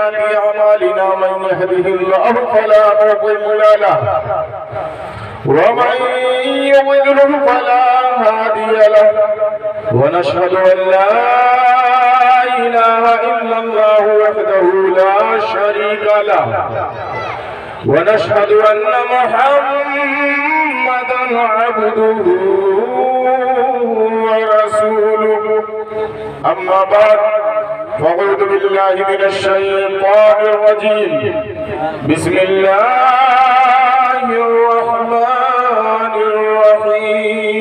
سيئات أعمالنا من يهده الله فلا مضل له ومن يضلل فلا هادي له ونشهد أن لا إله إلا الله وحده لا شريك له ونشهد أن محمدًا عبده ورسوله أما بعد فأعوذ بالله من الشيطان الرجيم بسم الله الرحمن الرحيم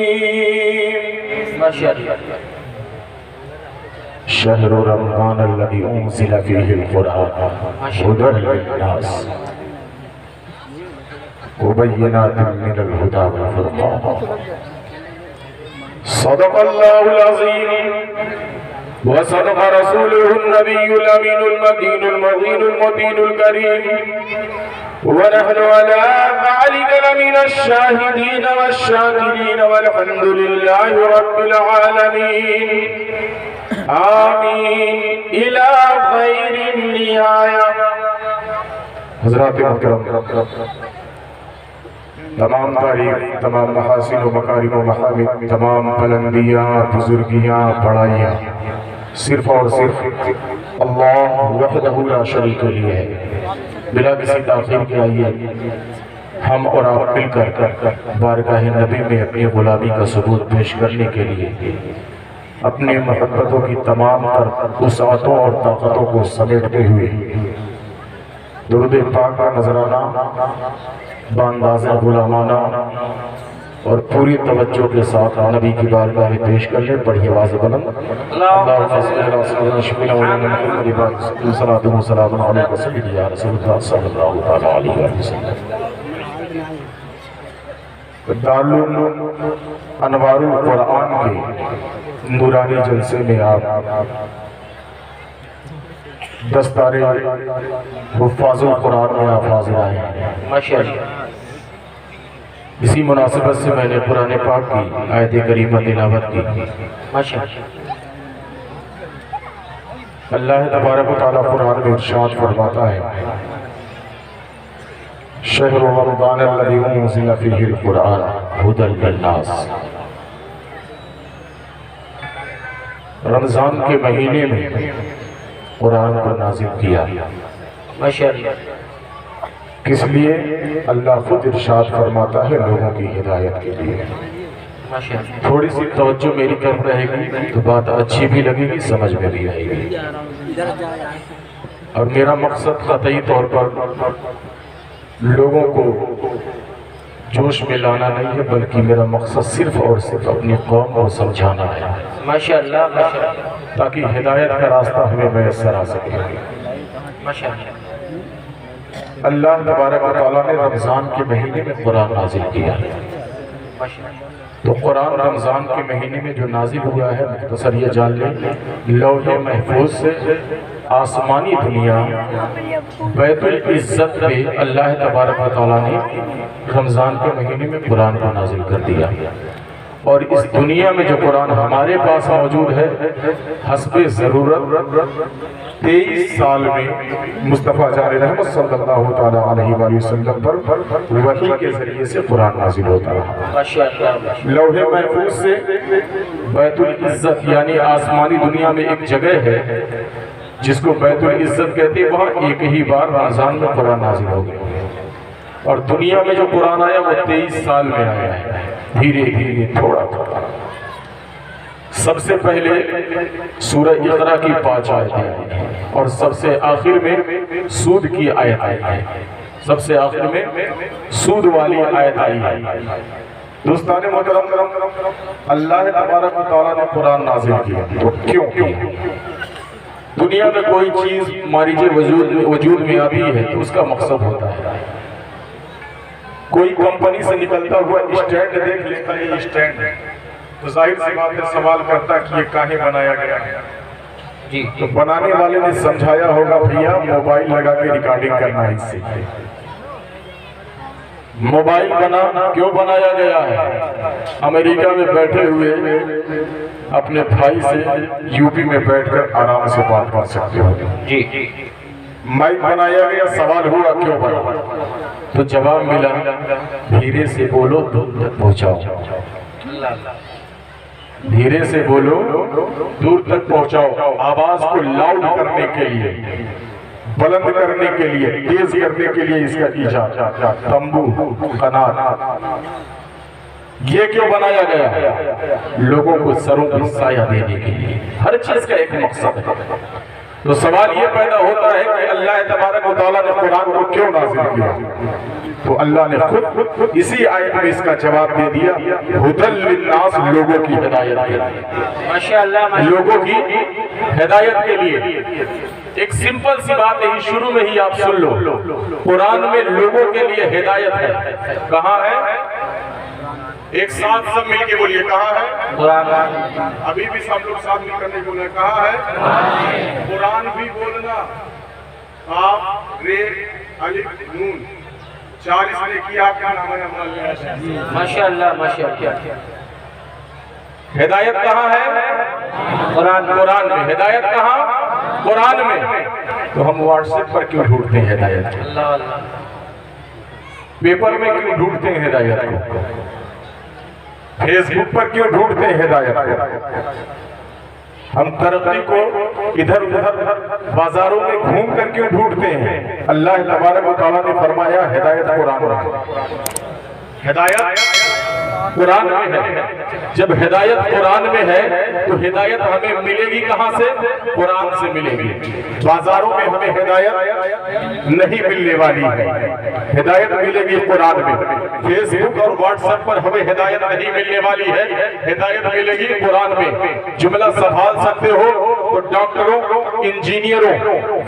شهر رمضان الذي أنزل فيه القرآن هدى للناس وبينات من الهدى والفرقان صدق الله العظيم وصدق رسوله النبي الأمين المكين المعين المبين الكريم ونحن على ذلك لمن الشاهدين والشاكرين والحمد لله رب العالمين آمين إلى خير النهاية حضرات محترم تمام تعریف تمام محاسن و مکارم و محامد تمام بلندیاں بزرگیاں بڑائیاں صرف اور صرف اللہ وحدہ لا شریک لیے ہے بلا کسی تاخیر کے آئیے ہم اور آپ مل کر بارگاہ نبی میں اپنی غلامی کا ثبوت پیش کرنے کے لیے اپنی محبتوں کی تمام تر وسعتوں اور طاقتوں کو سمیٹتے ہوئے درود پاک کا نذرانہ بانداز غلامانہ اور پوری توجہ کے ساتھ نبی کی بارگاہ میں پیش کر لیں. پڑھیے آواز بلند اللہم صلی اللہ علیہ وسلم. دارالعلوم انوار القرآن کے نورانی جلسے میں آپ دستار حفاظ القرآن میں آپ حاضر آئے ہیں. اسی مناسبت سے میں نے قرآن پاک کی آیت کریمہ تلاوت کی. اللہ تبارک و تعالیٰ قرآن میں ارشاد فرماتا ہے شہر رمضان الذی انزل فیہ القرآن ھدی للناس. رمضان کے مہینے میں قرآن کو نازل کیا. کس لیے؟ اللہ خود ارشاد فرماتا ہے لوگوں کی ہدایت کے لیے. تھوڑی سی توجہ میری طرف رہے گی تو بات اچھی بھی لگے گی سمجھ میں بھی آئے گی. اور میرا مقصد قطعی طور پر لوگوں کو جوش میں لانا نہیں ہے بلکہ میرا مقصد صرف اور صرف اپنی قوم کو سمجھانا ہے تاکہ ہدایت کا راستہ ہمیں میسر آ سکے. اللہ تبارک و تعالیٰ نے رمضان کے مہینے میں قرآن نازل کیا. تو قرآن رمضان کے مہینے میں جو نازل ہوا ہے مختصر یہ جان لیں لوح محفوظ سے آسمانی دنیا بیت العزت پہ اللہ تبارک و تعالیٰ نے رمضان کے مہینے میں قرآن کو نازل کر دیا. اور اس دنیا میں جو قرآن ہمارے پاس موجود ہے حسب ضرورت 23 سال میں مصطفیٰ جان رحمت صلی اللہ علیہ وآلہ وسلم پر وحی کے ذریعے سے قرآن نازل ہوتا رہا. لوح محفوظ سے بیت العزت یعنی آسمانی دنیا میں ایک جگہ ہے جس کو بیت العزت کہتے ہیں وہاں ایک ہی بار رمضان میں قرآن نازل ہو گیا. اور دنیا میں جو قرآن آیا وہ 23 سال میں آیا ہے دھیرے دھیرے تھوڑا تھوڑا. سب سے پہلے سورہ اقرا کی 5 آیتیں آئی اور سب سے آخر میں سود کی آیت آئی ہے. سب سے آخر میں سود والی آیت آئی ہے. دوستان محترم اللہ تبارک و تعالیٰ نے قرآن نازل کیا تو کیوں کیا؟ دنیا میں کوئی چیز ماریج وجود میں آبی ہے تو اس کا مقصد ہوتا ہے. کوئی کمپنی سے نکلتا ہوا اسٹینڈ دیکھ لیتا ہے اسٹینڈ تو ظاہر سی بات ہے سوال کرتا کہ یہ کاہیں بنایا گیا ہے. تو بنانے والے نے سمجھایا ہوگا بھیا موبائل لگا کے ریکارڈنگ کرنا ہے. اس سے موبائل کیوں بنایا گیا ہے؟ امریکہ میں بیٹھے ہوئے اپنے بھائی سے یو پی میں بیٹھ کر آرام سے بات کر سکتے ہو. مائک بنایا گیا، سوال ہوا کیوں بنا؟ تو جواب ملا دھیرے سے بولو دور تک پہنچاؤ، دھیرے سے بولو دور تک پہنچاؤ، آواز کو لاؤڈ کرنے کے لیے، بلند کرنے کے لیے، تیز کرنے کے لیے اس کا ایجاد، تمبو، قنات۔ یہ کیوں بنایا گیا؟ لوگوں کو سروں پر سایہ دینے کے لیے، ہر چیز کا ایک مقصد ہے۔ تو سوال یہ پیدا ہوتا ہے کہ اللہ تبارک و تعالیٰ نے قرآن کو کیوں نازل کیا؟ تو اللہ نے خود اسی آیت میں اس کا جواب دے دیا، ھدی للناس، لوگوں کی ہدایت کے لیے، لوگوں کی ہدایت کے لیے۔ ایک سمپل سی بات ہے، شروع میں ہی آپ سن لو، قرآن میں لوگوں کے لیے ہدایت ہے۔ کہاں ہے؟ ایک ساتھ سب مل کے بولیے، کہاں ہے؟ قرآن۔ ابھی بھی سب لوگ ساتھ مل کرنے بولے، کہاں ہے؟ قرآن بھی بولنا، آپ رے الف نون 40 نے کیا، آپ کا نام ہے ماشاءاللہ ماشاءاللہ۔ ہدایت کہاں ہے؟ قرآن میں۔ ہدایت کہاں؟ قرآن میں۔ تو ہم واٹس ایپ پر کیوں ڈھونڈتے ہیں ہدایت کو؟ پیپر میں کیوں ڈھونڈتے ہیں ہدایت کو؟ فیس بک پر کیوں ڈھونڈتے ہیں ہدایت کو؟ ہم ترقی کو ادھر ادھر بازاروں میں گھوم کر کیوں ڈھونڈتے ہیں؟ اللہ تبارک و تعالیٰ نے فرمایا ہدایت قرآن میں، ہدایت قرآن میں ہے۔ جب ہدایت قرآن میں ہے تو ہدایت ہمیں ملے گی کہاں سے؟ قرآن سے ملے گی۔ بازاروں میں ہمیں ہدایت نہیں ملنے والی ہے، ہدایت ملے گی قرآن میں۔ فیس بک اور واٹس ایپ پر ہمیں ہدایت نہیں ملنے والی ہے، ہدایت ملے گی قرآن میں۔ جملہ سنبھال سکتے ہو تو ڈاکٹروں، انجینئروں،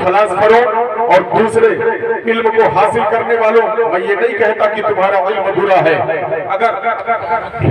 فلاسفروں اور دوسرے علم کو حاصل کرنے والوں، میں یہ نہیں کہتا کہ تمہارا علم برا ہے، اگر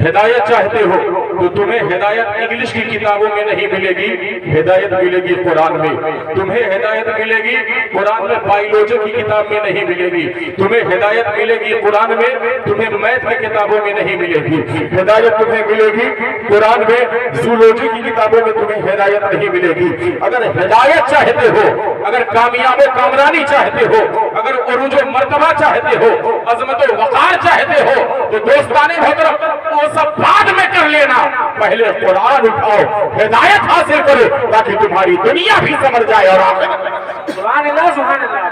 ہدایت چاہتے ہو تو تمہیں ہدایت انگلش کی کتابوں میں نہیں ملے گی، ہدایت ملے گی قرآن میں۔ تمہیں ہدایت ملے گی قرآن میں بائیولوجی کی کتاب میں نہیں ملے گی، تمہیں ہدایت ملے گی قرآن میں، تمہیں میتھ کی کتابوں میں نہیں ملے گی۔ ہدایت تمہیں ملے گی قرآن میں، زولوجی کی کتابوں میں تمہیں ہدایت نہیں ملے گی۔ اگر ہدایت چاہتے ہو، اگر کامیاب و کامرانی چاہتے ہو، اگر عروج و مرتبہ چاہتے ہو، عظمت و وقار چاہتے ہو، تو دوستانے محترم وہ سب بعد میں کر لینا، پہلے قرآن اٹھاؤ، ہدایت حاصل کرو تاکہ تمہاری دنیا بھی سمجھ جائے اور آخرت۔ سبحان اللہ سبحان اللہ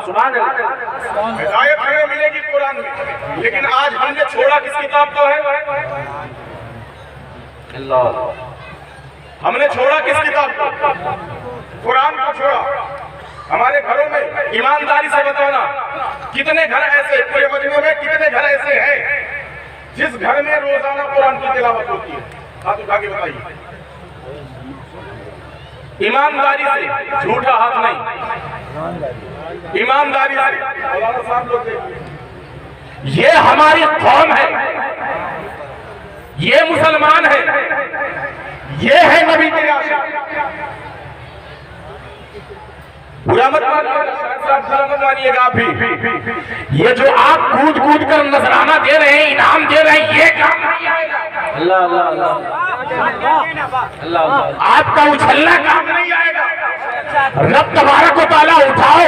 سبحان اللہ۔ ہدایت ہمیں ملے گی قرآن میں، لیکن آج ہم نے چھوڑا کس کتاب کو ہے؟ اللہ۔ ہم نے چھوڑا کس کتاب کو؟ قرآن کو چھوڑا۔ ہمارے گھروں میں ایمانداری سے بتانا، کتنے گھر ایسے، پورے مجموعے میں کتنے گھر ایسے ہیں جس گھر میں روزانہ قرآن کی تلاوت ہوتی ہے؟ ہاتھ اٹھا کے بتائیے، ایمانداری سے، جھوٹا ہاتھ نہیں، ایمانداری سے۔ مولانا صاحب لوگ دیکھیں، یہ ہماری قوم ہے، یہ مسلمان ہے، یہ ہے نبی کے عاشق۔ برا مت مانیے گا آپ بھی، یہ جو آپ کود کود کر نذرانہ دے رہے ہیں، انعام دے رہے ہیں، یہ کام نہیں آئے گا۔ اللہ اللہ اللہ، آپ کا اچھلنا کام نہیں آئے گا۔ رب تبارک و تعالیٰ اٹھاؤ،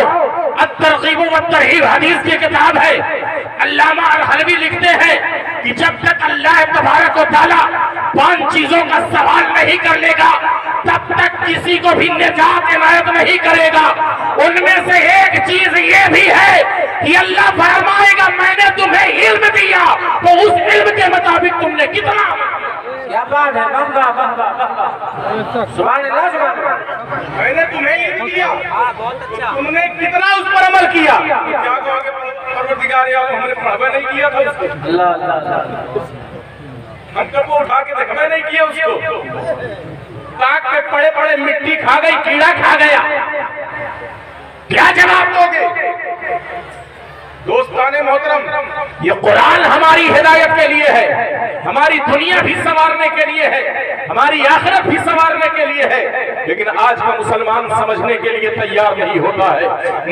الترغیب والترہیب حدیث کی کتاب ہے، علامہ الحلبی لکھتے ہیں کہ جب تک اللہ تبارک و تعالیٰ 5 چیزوں کا سوال نہیں کر لے گا تب تک کسی کو بھی نجات عنایت نہیں کرے گا۔ ان میں سے ایک چیز یہ بھی ہے کہ اللہ فرمائے گا میں نے تمہیں علم دیا تو اس علم کے مطابق تم نے کتنا، کیا بات ہے، سبحان اللہ سبحان اللہ، میں نے تمہیں علم دیا تم نے کتنا اس پر عمل کیا۔ کیا کہو گے پروردگار عالم ہم نے پڑھا نہیں کیا تھا اس کو؟ اللہ اللہ، ہم کب وہ اٹھا کے دیکھا میں نہیں کیا اس کو؟ تاک پہ پڑے پڑے مٹی کھا گئی، کیڑا کھا گیا، کیا جواب دو گے؟ دوستان محترم، یہ قرآن ہماری ہدایت کے لیے ہے، ہماری دنیا بھی سنوارنے کے لیے ہے، ہماری آخرت بھی سنوارنے کے لیے ہے۔ لیکن آج کا مسلمان سمجھنے کے لیے تیار نہیں ہوتا ہے،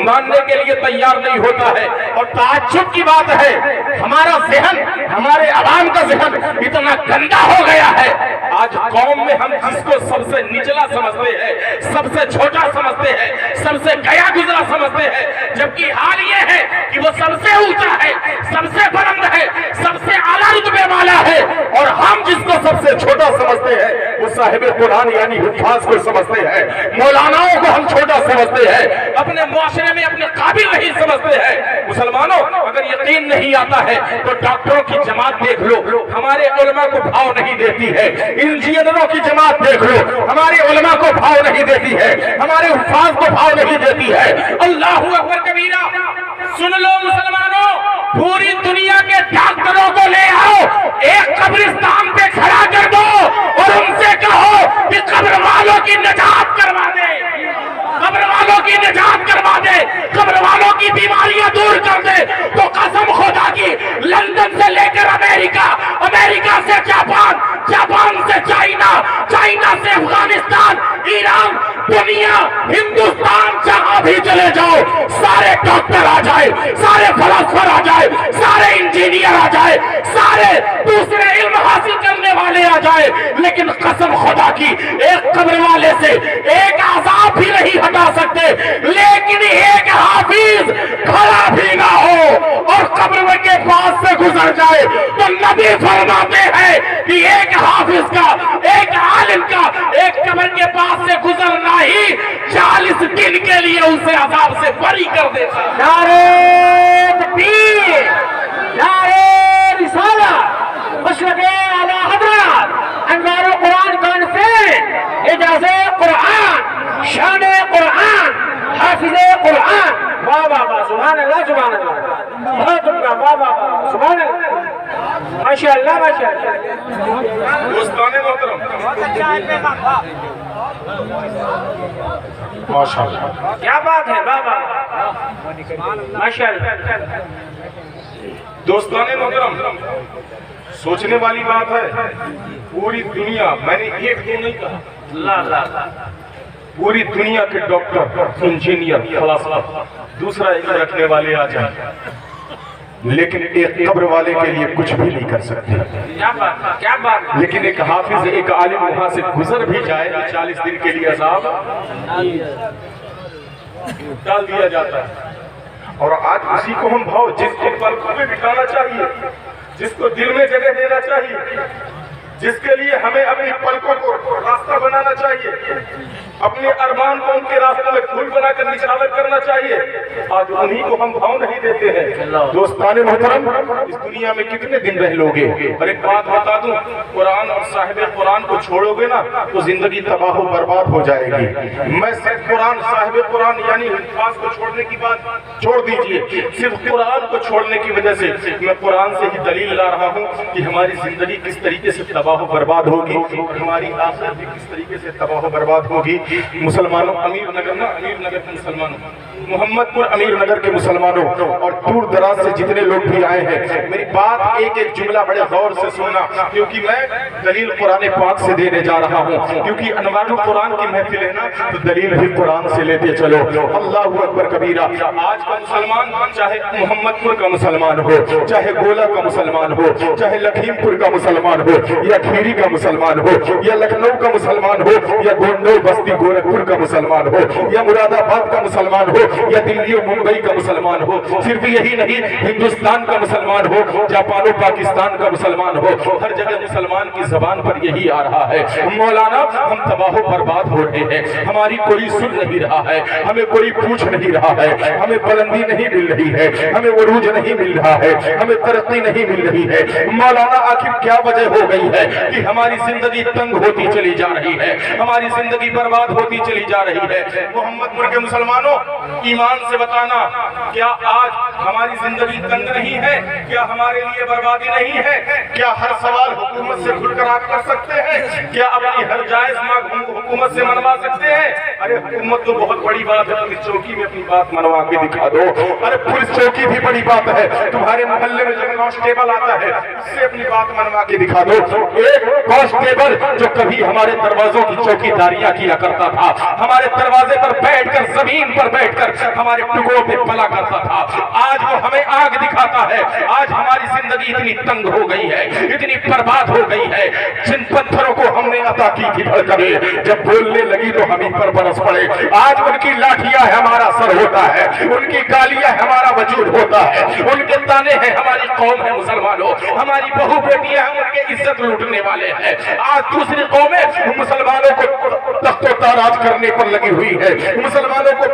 ماننے کے لیے تیار نہیں ہوتا ہے۔ اور تعجب کی بات ہے، ہمارا ذہن، ہمارے عوام کا ذہن اتنا گندا ہو گیا ہے، آج قوم میں ہم جس کو سب سے نچلا سمجھتے ہیں، سب سے چھوٹا سمجھتے ہیں، سب سے گیا گزرا سمجھتے ہیں، جبکہ حال یہ ہے کہ وہ سب سے اونچا ہے، سب سے بلند ہے، سب سے اعلیٰ رتبے والا ہے، اور ہم جس کو سب سے چھوٹا سمجھتے ہیں وہ صاحب قرآن یعنی حفاظ کو سمجھتے ہیں، مولاناؤں کو ہم چھوٹا سمجھتے ہیں، اپنے معاشرے میں اپنے قابل نہیں سمجھتے ہیں۔ مسلمانوں، اگر یقین نہیں آتا ہے تو ڈاکٹروں کی جماعت دیکھ لو، ہمارے علماء کو بھاؤ نہیں دیتی ہے، انجینئروں کی جماعت دیکھ لو، ہمارے علماء کو بھاؤ نہیں دیتی ہے، ہمارے حفاظ کو بھاؤ نہیں دیتی ہے۔ اللہ اکبر کبیرہ، سن لو مسلمانوں، پوری دنیا کے ڈاکٹروں کو لے آؤ، ایک قبرستان پہ کھڑا کر دو اور ان سے کہو کہ قبر والوں کی نجات کروا دے، قبر والوں کی نجات کروا دے، قبر والوں کی بیماریاں دور کر دے، تو قسم خدا کی لندن سے لے کر امریکہ، امریکہ سے جاپان، جاپان سے چائنا، چائنا سے افغانستان، ایران، دنیا، ہندوستان، جہاں بھی چلے جاؤ، سارے ڈاکٹر آ جائے، سارے فلاسفر آ جائے، سارے انجینئر آ جائے، سارے دوسرے علم حاصل کرنے والے آ جائے، لیکن قسم خدا کی ایک قبر والے سے ایک عذاب بھی نہیں ہٹا سکتے، لیکن ایک حافظ کھڑا بھی نہ ہو اور قبر کے پاس سے گزر جائے تو نبی فرماتے ہیں کہ ایک حافظ کا، ایک عالم کا ایک قبر کے پاس سے گزرنا ہی 40 دن کے لیے اسے عذاب سے بری کر دیتا ہے۔ نعرہ تکبیر، نعرہ رسالت، مشرق اعلی حضرت انوار قرآن کانفرنس، اعجاز قرآن، شان قرآن، حافظ قرآن، واہ واہ واہ، سبحان اللہ سبحان اللہ، بہت عمدہ، واہ واہ واہ، سبحان اللہ، ماشاءاللہ ماشاءاللہ۔ دوستان محترم، ماشاءاللہ، کیا بات ہے، واہ واہ، ماشاءاللہ۔ دوستان محترم، سوچنے والی بات ہے، پوری دنیا، میں نے ایک دو نہیں کہا، اللہ اللہ، پوری دنیا کے ڈاکٹر، انجینئر، فلاسفہ، دوسرا علم رکھنے والے آ جائیں، لیکن ایک قبر والے کے لیے کچھ بھی نہیں کر سکتے۔ کیا بات، کیا بات، لیکن ایک حافظ، ایک عالم وہاں سے گزر بھی جائے تو 40 دن کے لیے عذاب ڈال دیا جاتا ہے۔ اور آج اسی کو ہم بھاؤ، جس کو پلکوں میں بٹھانا چاہیے، جس کو دل میں جگہ دینا چاہیے، جس کے لیے ہمیں اپنی پلکوں کو راستہ بنانا چاہیے، اپنے ارمان کو ان کے راستے میں پھول بنا کر نشاور کرنا چاہیے، آج انہی کو ہم بھاؤ نہیں دیتے ہیں۔ دوستان محترم، اس دنیا میں کتنے دن رہ لوگے؟ اور ایک بات بتا دوں، قرآن اور صاحب قرآن کو چھوڑو گے نا تو زندگی تباہ و برباد ہو جائے گی۔ میں صرف قرآن، صاحب قرآن یعنی حفاظ کو چھوڑنے کی بات چھوڑ دیجئے، صرف قرآن کو چھوڑنے کی وجہ سے میں قرآن سے ہی دلیل لا رہا ہوں کہ ہماری زندگی کس طریقے سے تباہ و برباد ہوگی، ہماری آخرت بھی کس طریقے سے تباہ و برباد ہوگی۔ مسلمانوں، امیر نگر کے مسلمانوں، محمد پور امیر نگر کے مسلمانوں اور دور دراز سے جتنے لوگ بھی آئے ہیں، میری بات ایک ایک جملہ بڑے غور سے سننا، کیونکہ میں دلیل قرآن پاک سے دینے جا رہا ہوں، کیونکہ انوار القرآن کی محفل ہے نا تو دلیل بھی قرآن سے لیتے چلو۔ اللہ اکبر کبیرہ۔ آج کا مسلمان، چاہے محمد پور کا مسلمان ہو، چاہے گولا کا مسلمان ہو، چاہے لکھیم پور کا مسلمان ہو، یا کھیری کا مسلمان ہو، یا لکھنؤ کا مسلمان ہو، یا گونڈو بستی گورکھپور کا مسلمان ہو، یا مراد آباد کا مسلمان ہو، یا دلی و ممبئی کا مسلمان ہو، صرف یہی نہیں، ہندوستان کا مسلمان ہو، جاپان و پاکستان کا مسلمان ہو، ہر جگہ مسلمان کی زبان پر یہی آ رہا ہے، مولانا ہم تباہ و برباد ہو رہے ہیں، ہماری کوئی سن نہیں رہا ہے، ہمیں کوئی پوچھ نہیں رہا ہے، ہمیں بلندی نہیں مل رہی ہے، ہمیں عروج نہیں مل رہا ہے، ہمیں ترقی نہیں مل رہی ہے۔ مولانا آخر کیا وجہ ہو گئی ہے کہ ہماری زندگی تنگ ہوتی چلی جا رہی ہے، ہماری زندگی برباد ہوتی چلی جا رہی ہے؟ محمد پور کے مسلمانوں، ایمان سے بتانا، کیا آج ہماری زندگی تنگ نہیں ہے؟ کیا ہمارے لیے بربادی نہیں ہے؟ کیا ہر سوال حکومت سے کھل کر آپ کر سکتے ہیں؟ کیا اپنی ہر جائز مانگ حکومت سے منوا سکتے ہیں؟ ارے حکومت تو بہت بڑی بات ہے، پولیس چوکی میں اپنی بات منوا کے دکھا دو۔ ارے پولیس چوکی بھی بڑی بات ہے، تمہارے محلے میں جو کانسٹیبل آتا ہے اس سے اپنی بات منوا کے دکھا دو۔ ایک کانسٹیبل جو کبھی ہمارے دروازوں کی چوکی داریاں کیا کرتا کرتا تھا, ہمارے دروازے پر بیٹھ کر, زمین پر بیٹھ کر ہمارے ٹکڑوں پہ پلا کرتا تھا. آج وہ ہمیں آگ دکھاتا ہے. آج ہماری زندگی اتنی تنگ ہو گئی ہے, اتنی برباد ہو گئی ہے. جن پتھروں کو ہم نے عطا کی تھی بھڑکنے, جب بولنے لگی تو ہم ہی پر برس پڑے. آج ان کی لاٹھیاں ہمارا سر ہوتا ہے, ان کی گالیاں ہمارا وجود ہوتا ہے, ان کے تانے ہیں ہماری قوم ہے مسلمانوں, ہماری بہو بیٹیاں ہیں ان کے عزت لوٹنے والے ہیں. آج دوسری قومیں مسلمانوں کو تخت و تاراج کرنے پر لگی ہوئی ہے, مسلمانوں کو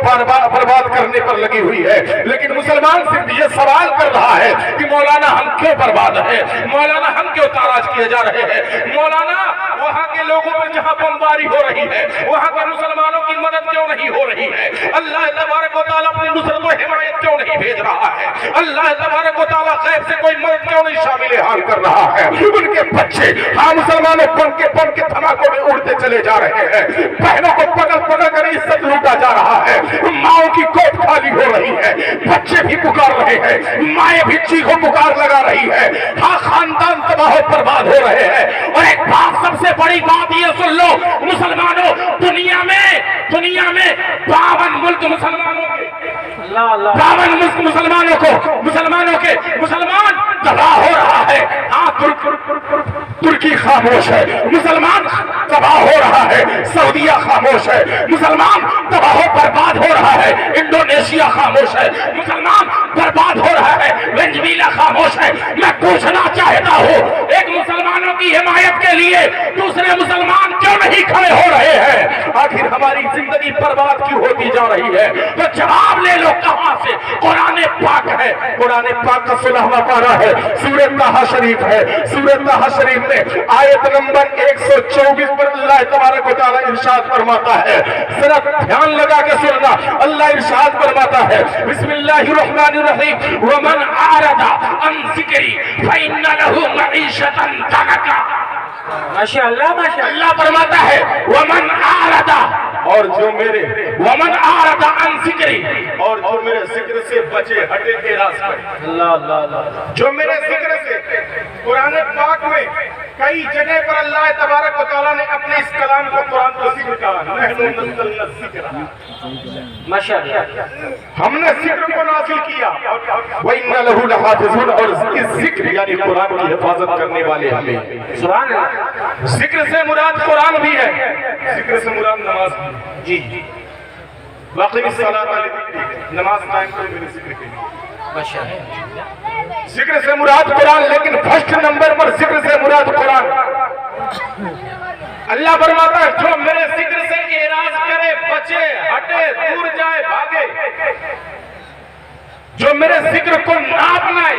برباد کرنے پر لگی ہوئی ہے. لیکن مسلمان صرف یہ سوال کر رہا ہے کہ مولانا ہم کیوں برباد ہیں, مولانا ہم کیوں تاراج کیے جا رہے ہیں, مولانا وہاں کے لوگوں پر جہاں بمباری ہو رہی ہے وہاں پر مسلمانوں کی مدد کیوں نہیں ہو رہی ہے, اللہ تبارک و تعالیٰ اپنی نصرت و حمایت کیوں نہیں بھیج رہا ہے, اللہ تبارک و تعالیٰ غیب سے کوئی مدد کیوں نہیں شامل حال کر رہا ہے. ان کے بچے ہاں مسلمانوں بن کے دھماکوں میں اڑتے چلے جا رہے ہیں, بہنوں کو پکڑ کر عزت لوٹا جا رہا ہے, ماؤں کی گود خالی ہو رہی ہے, بچے بھی پکار رہے ہیں, مائیں بھی چیخوں پکار لگا رہی ہے, ہاں خاندان تباہ و برباد ہو رہے ہیں. اور ایک بات سب سے بڑی بات یہ سن لو مسلمانوں, دنیا میں 52 ملک مسلمانوں کے, 52 ملک مسلمانوں کے مسلمان تباہ ہو رہا ہے. ہاں ترکی خاموش ہے, مسلمان تباہ ہو رہا ہے, سعودیہ خاموش ہے, مسلمان تباہ و برباد ہو رہا ہے, انڈونیشیا خاموش ہے, مسلمان برباد ہو رہا ہے, وینزویلا خاموش ہے. میں پوچھنا چاہتا ہوں ایک مسلمانوں کی حمایت کے لیے دوسرے مسلمان کیوں نہیں کھڑے ہو رہے ہیں؟ آخر ہماری زندگی برباد کیوں ہوتی جا رہی ہے؟ تو جواب لے لو کہاں سے. قرآن پاک ہے, قرآن پاک کا 16واں پارہ ہے, سورہ طٰہٰ شریف ہے. سورہ طٰہٰ شریف میں آیت نمبر 124 پر اللہ تبارک و تعالیٰ ارشاد فرماتا ہے, ذرا دھیان لگا کے سننا. اللہ ارشاد فرماتا ہے, بسم اللہ الرحمن الرحیم, ومن اعرض عن ذکری فإن له معیشۃ ضنکا. ماشاءاللہ ماشاءاللہ. اللہ فرماتا ہے ومن اعرض, اور جو میرے ومن اعرض عن ذکری, اور جو میرے ذکر سے بچے ہٹے اعراض کرے. اللہ اللہ اللہ. جو میرے ذکر سے, قرآن پاک میں کئی جگہ پر اللہ تبارک و تعالیٰ نے اپنے اس کلام کو قرآن کو ذکر کہا, نحن نزلنا الذکر, ماشاءاللہ. ہم نے ذکر کو نازل کیا, وَإِنَّ لَهُ لَحَافِظُونَ, اور اس ذکر یعنی قرآن کی حفاظت کرنے والے ہمیں. سبحان اللہ. ذکر سے مراد قرآن بھی ہے, ذکر سے مراد نماز بھی ہے. جی جی واقعی نماز قائم کرے میرے ذکر کے لیے. ماشاءاللہ. ذکر سے مراد قرآن, لیکن فرسٹ نمبر پر ذکر سے مراد قرآن. اللہ فرماتا ہے جو میرے ذکر سے اعراض کرے, بچے, ہٹے, دور جائے, بھاگے, جو میرے ذکر کو نہ اپنائے,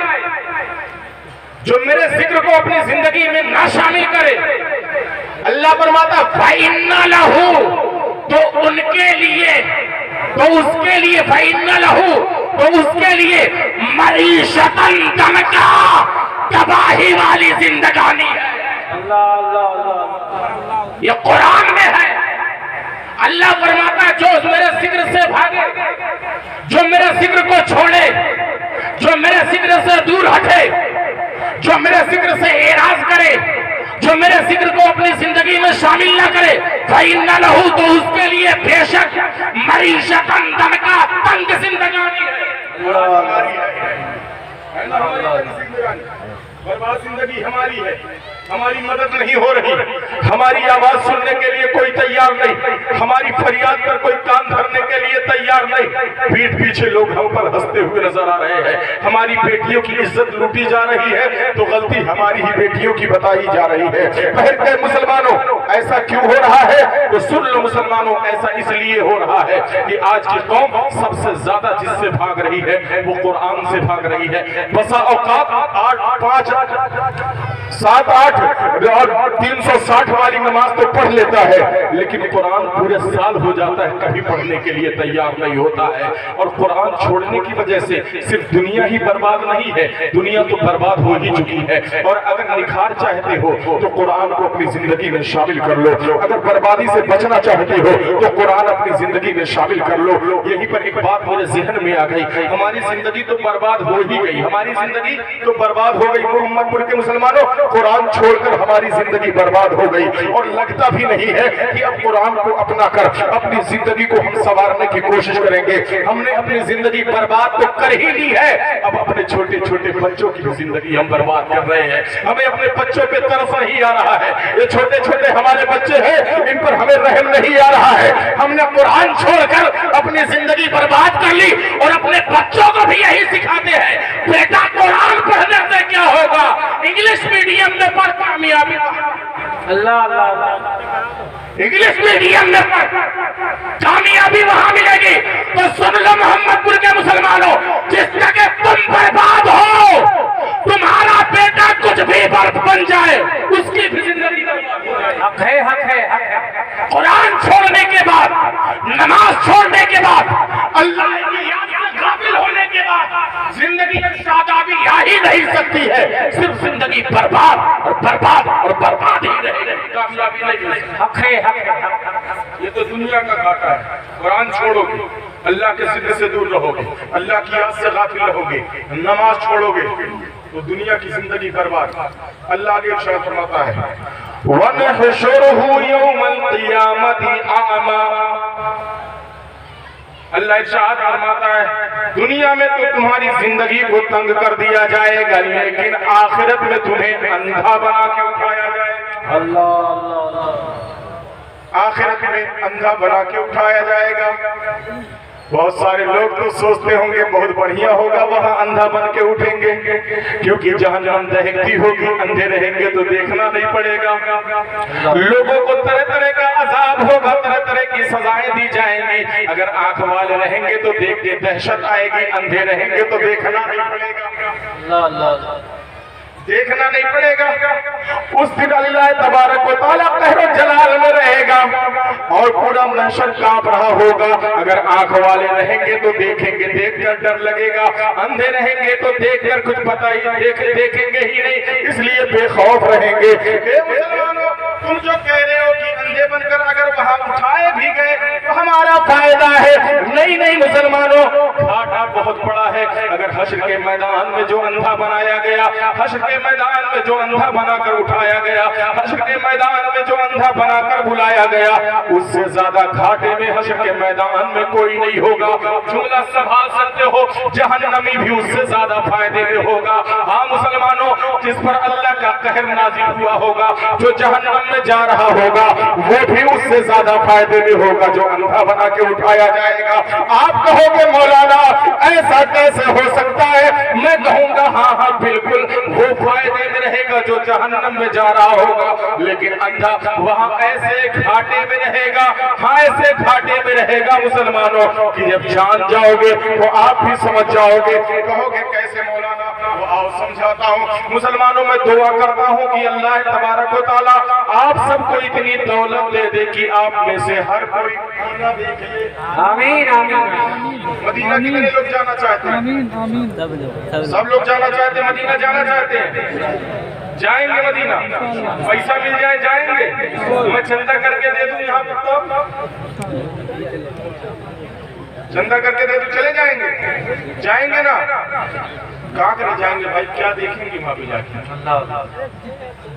جو میرے ذکر کو اپنی زندگی میں نہ شامل کرے, اللہ فرماتا فَإِنَّ لَهُ, تو ان کے لیے, تو اس کے لیے فَإِنَّ لَهُ, تو اس کے لیے معیشتاً ضنکا, تباہی والی زندگانی ہے. اللہ اللہ اللہ. یہ قرآن میں ہے. اللہ فرماتا ہے جو میرے ذکر سے بھاگے, جو میرے ذکر کو چھوڑے, جو میرے ذکر سے دور ہٹے, جو میرے ذکر سے اعراض کرے, جو میرے ذکر کو اپنی زندگی میں شامل نہ کرے, فَإِنَّ لَهُ, تو اس کے لیے بے شک معیشتاً ضنکا, تنگ زندگانی ہے. برباد زندگی ہماری ہے, ہماری مدد نہیں ہو رہی, ہماری آواز سننے کے لیے کوئی تیار نہیں, ہماری فریاد پر کوئی کان دھرنے کے لیے تیار نہیں. پیٹھ پیچھے لوگ ہم پر ہنستے ہوئے نظر آ رہے ہیں. ہماری بیٹیوں کی عزت لوٹی جا رہی ہے تو غلطی ہماری ہی بیٹیوں کی بتائی جا رہی ہے. بہرکہ مسلمانوں ایسا کیوں ہو رہا ہے تو سن لو مسلمانوں, ایسا اس لیے ہو رہا ہے کہ آج کی قوم سب سے زیادہ جس سے بھاگ رہی ہے وہ قرآن سے بھاگ رہی ہے. بسا اوقات 8 7 8 اور 360 والی نماز تو پڑھ لیتا ہے, لیکن قرآن پورے سال ہو جاتا ہے کبھی پڑھنے کے لیے تیار نہیں ہوتا ہے. اور قرآن چھوڑنے کی وجہ سے صرف دنیا ہی برباد نہیں ہے, دنیا تو برباد ہو ہی چکی ہے. اور اگر نکھار چاہتے ہو تو قرآن کو اپنی زندگی میں شامل کر لو, اگر بربادی سے بچنا چاہتے ہو تو قرآن اپنی زندگی میں شامل کر لو. یہیں پر ایک بات میرے ذہن میں آ گئی, ہماری زندگی تو برباد ہو ہی گئی, ہماری زندگی تو برباد ہو گئی. محمد پور کے مسلمانوں قرآن چھوڑ کر ہماری زندگی برباد ہو گئی اور لگتا بھی نہیں ہے کہ اب قرآن کو اپنا کر اپنی زندگی کو ہم سنوارنے کی کوشش کریں گے۔ ہم نے اپنی زندگی برباد تو کر ہی لی ہے، اب اپنے چھوٹے چھوٹے بچوں کی بھی زندگی ہم برباد کر رہے ہیں۔ ہمیں اپنے بچوں پہ ترس نہیں آ رہا ہے، یہ چھوٹے چھوٹے ہمارے بچے ہیں، ان پر ہمیں رحم نہیں آ رہا ہے۔ ہم نے قرآن چھوڑ کر اپنی زندگی برباد کر لی اور اپنے بچوں کو بھی یہی سکھاتے ہیں، بیٹا قرآن پڑھنے سے کیا ہوگا، انگلش میڈیم میں پڑھ کامیابی، اللہ اللہ انگلش میڈیم میں پڑھ کامیابی وہاں ملے گی۔ تو سن لو محمد پور کے مسلمانوں، جس جگہ تم برباد ہو، تمہارا بیٹا کچھ بھی بن جائے، اس کی بھی زندگی برباد ہو جائے۔ حق ہے حق ہے حق ہے۔ قرآن چھوڑنے کے بعد، نماز چھوڑنے کے بعد، اللہ کی یاد سے غافل ہونے کے بعد زندگی میں شادابی آ ہی نہیں سکتی ہے، صرف زندگی برباد اور برباد اور برباد ہی رہے گی، کامیابی نہیں ہو سکتی۔ حق ہے حق ہے۔ یہ تو دنیا کا گھاٹا ہے۔ قرآن چھوڑو گے، اللہ کے ذکر سے دور رہو گے، اللہ کی یاد سے غافل رہو گے، نماز چھوڑو گے تو دنیا کی زندگی برباد۔ اللہ آگے ارشاد فرماتا ہے وَنَحْشُرُهُ يَوْمَ الْقِيَامَةِ أَعْمَى۔ اللہ ارشاد فرماتا ہے دنیا میں تو تمہاری زندگی کو تنگ کر دیا جائے گا، لیکن آخرت میں تمہیں اندھا بنا کے اٹھایا جائے گا۔ اللہ آخرت میں اندھا بنا کے اٹھایا جائے گا۔ بہت سارے لوگ تو سوچتے ہوں گے بہت بڑھیا ہوگا وہاں اندھا بن کے اٹھیں گے، کیونکہ جہنم دہکتی ہوگی، اندھے رہیں گے تو دیکھنا نہیں پڑے گا۔ لوگوں کو طرح طرح کا عذاب ہوگا، طرح طرح کی سزائیں دی جائیں گی۔ اگر آنکھ والے رہیں گے تو دیکھ کے دہشت آئے گی، اندھے رہیں گے تو دیکھنا نہیں پڑے گا، دیکھنا نہیں پڑے گا۔ اس دن اللہ تبارک و تعالیٰ قہر و جلال میں رہے گا اور پورا محشر کانپ رہا ہوگا۔ اگر آنکھ والے رہیں گے تو دیکھیں گے، دیکھ کر ڈر لگے گا، اندھے رہیں گے تو دیکھ کر کچھ پتہ ہی دیکھیں گے ہی نہیں، اس لیے بے خوف رہیں گے۔ اے مسلمانوں، تم جو کہہ رہے ہو کہ اندھے بن کر اگر وہاں اٹھائے بھی گئے تو ہمارا فائدہ ہے، نہیں مسلمانوں، گھاٹا بہت بڑا ہے۔ اگر حشر کے میدان میں جو اندھا بنایا گیا، حشر کے میدان میں جو اندھا بنا کر اٹھایا گیا، حشر کے میدان میں جو اندھا بنا کر بلایا گیا، اس سے زیادہ گھاٹے میں حشر کے میدان میں کوئی نہیں ہوگا۔ جملہ سنبھال سکتے ہو، جہنمی بھی اس سے زیادہ فائدے میں ہوگا۔ ہاں مسلمانوں، جس پر اللہ کا قہر نازل ہوا ہوگا، جو جہنم میں جا رہا ہوگا، وہ بھی اس سے زیادہ فائدے میں ہوگا جو اندھا بنا کے اٹھایا جائے گا۔ آپ کہو گے مولانا ایسا کیسے ہو سکتا ہے؟ میں کہوں گا ہاں بالکل، وہ فائدے میں رہے گا جو جہنم میں جا رہا ہوگا، لیکن اندھا وہاں ایسے گھاٹے میں رہے گا، ہاں ایسے گھاٹے میں رہے گا مسلمانوں کہ جب جان جاؤ گے تو آپ بھی سمجھ جاؤ گے۔ کہو گے کیسے مولانا؟ وہ آؤ سمجھاتا ہوں۔ مسلمانوں میں دعا کرتا ہوں کہ اللہ تبارک و تعالیٰ آپ سب کو اتنی دولت دے دے کہ آپ میں سے ہر کوئی مدینہ دیکھے۔ آمین آمین۔ مدینہ کتنے لوگ جانا چاہتے ہیں؟ سب لوگ جانا چاہتے ہیں، مدینہ جانا چاہتے ہیں؟ جائیں گے مدینہ؟ پیسہ مل جائے جائیں گے؟ میں چندہ کر کے دے دوں یہاں پر تو چندہ کر کے دے دوں چلے جائیں گے؟ جائیں گے نا؟ کہاں کرے جائیں گے بھائی؟ کیا دیکھیں گے وہاں پہ جا کے؟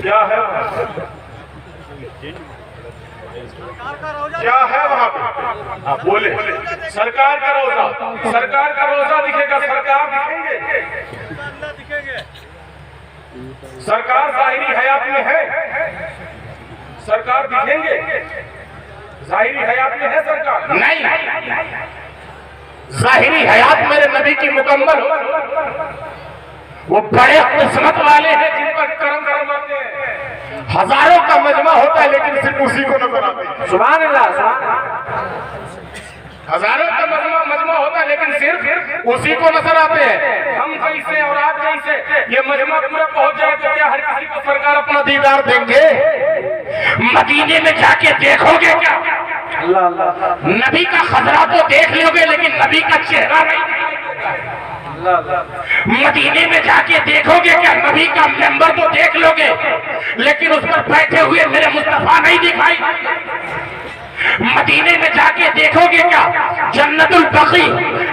کیا ہے کیا ہے وہاں پہ؟ آپ بولے سرکار کا روزہ، سرکار کا روزہ دکھے گا، سرکار دکھیں گے، سرکار ظاہری حیات میں ہے، سرکار دکھیں گے، ظاہری حیات میں ہے سرکار؟ نہیں، ظاہری حیات میرے نبی کی مکمل ہو، وہ بڑے قسمت والے ہیں جن پر کرم فرماتے ہیں۔ ہزاروں کا مجمع ہوتا ہے لیکن صرف اسی کو نظر آتے ہیں۔ سبحان اللہ سبحان اللہ۔ ہزاروں کا مجمع ہوتا ہے لیکن صرف اسی کو نظر آتے ہیں۔ ہم کیسے اور آپ کیسے؟ یہ مجمع پورا پہنچ جائے تو کیا ہر کسی کو سرکار اپنا دیدار دیں گے؟ مدینے میں جا کے دیکھو گے کیا؟ نبی کا خضرہ تو دیکھ لو گے لیکن نبی کا چہرہ نہیں۔ مدینے میں جا کے دیکھو گے کیا؟ نبی کا ممبر تو دیکھ لو گے لیکن اس پر بیٹھے ہوئے میرے مصطفیٰ نہیں دکھائی۔ مدینے میں جا کے دیکھو گے کیا؟ جنت البقیع،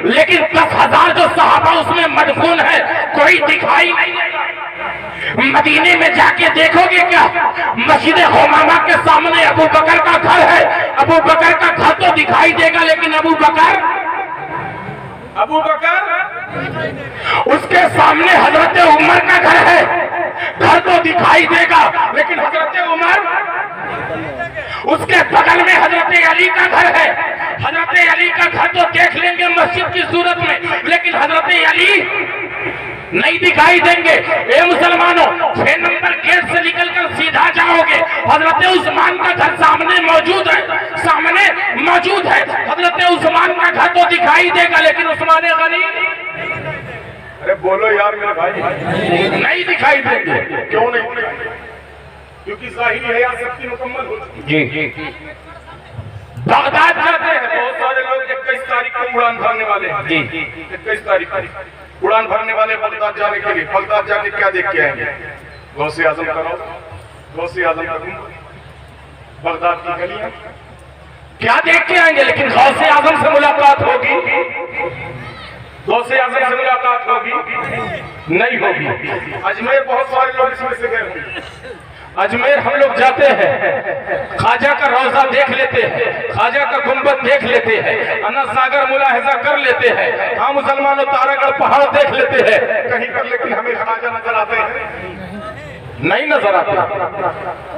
لیکن 10,000 جو صحابہ اس میں مدفون ہے کوئی دکھائی نہیں دے گا۔ مدینے میں جا کے دیکھو گے کیا مسجد حمامہ کے سامنے ابو بکر کا گھر ہے، ابو بکر کا گھر تو دکھائی دے گا لیکن ابو بکر اس کے سامنے حضرت عمر کا گھر ہے، گھر تو دکھائی دے گا لیکن حضرت عمر، اس کے بغل میں حضرت علی کا گھر ہے، حضرت علی کا گھر تو دیکھ لیں گے مسجد کی صورت میں لیکن حضرت علی نہیں دکھائی دیں گے۔ اے مسلمانوں 6 نمبر گیٹ سے نکل کر سیدھا جاؤ گے، حضرت عثمان کا گھر سامنے موجود ہے، سامنے موجود ہے، حضرت عثمان کا گھر تو دکھائی دے گا لیکن عثمان غنی، ارے بولو یار میرے بھائی، نہیں دکھائی دیں گے۔ کیوں نہیں؟ کیونکہ ظاہری حیات سب کی مکمل ہو چکی ہے۔ جی بغداد جاتے ہیں بہت سارے لوگ 21 تاریخ کو اڑان بھرنے والے ہیں، جی 21 تاریخ کو اڑان بھرنے والے بغداد جانے کے لیے، بغداد جا کے کیا دیکھ کے آئیں گے؟ غوث اعظم کا روضہ، غوث اعظم کا گنبد، بغداد کی گلیاں، کیا دیکھ کے آئیں گے لیکن غوث اعظم سے ملاقات ہوگی؟ غوث اعظم سے ملاقات ہوگی؟ نہیں ہوگی۔ اجمیر بہت سارے لوگ اس میں سے گئے ہوں، اجمیر ہم لوگ جاتے ہیں، خواجہ کا روضہ دیکھ لیتے ہیں، خواجہ کا گنبد دیکھ لیتے ہیں، انا ساگر ملاحظہ کر لیتے ہیں، ہاں مسلمانوں تارا گڑھ پہاڑ دیکھ لیتے ہیں، کہیں پر لیکن ہمیں خواجہ نظر آتے ہیں نہیں نظر آتے۔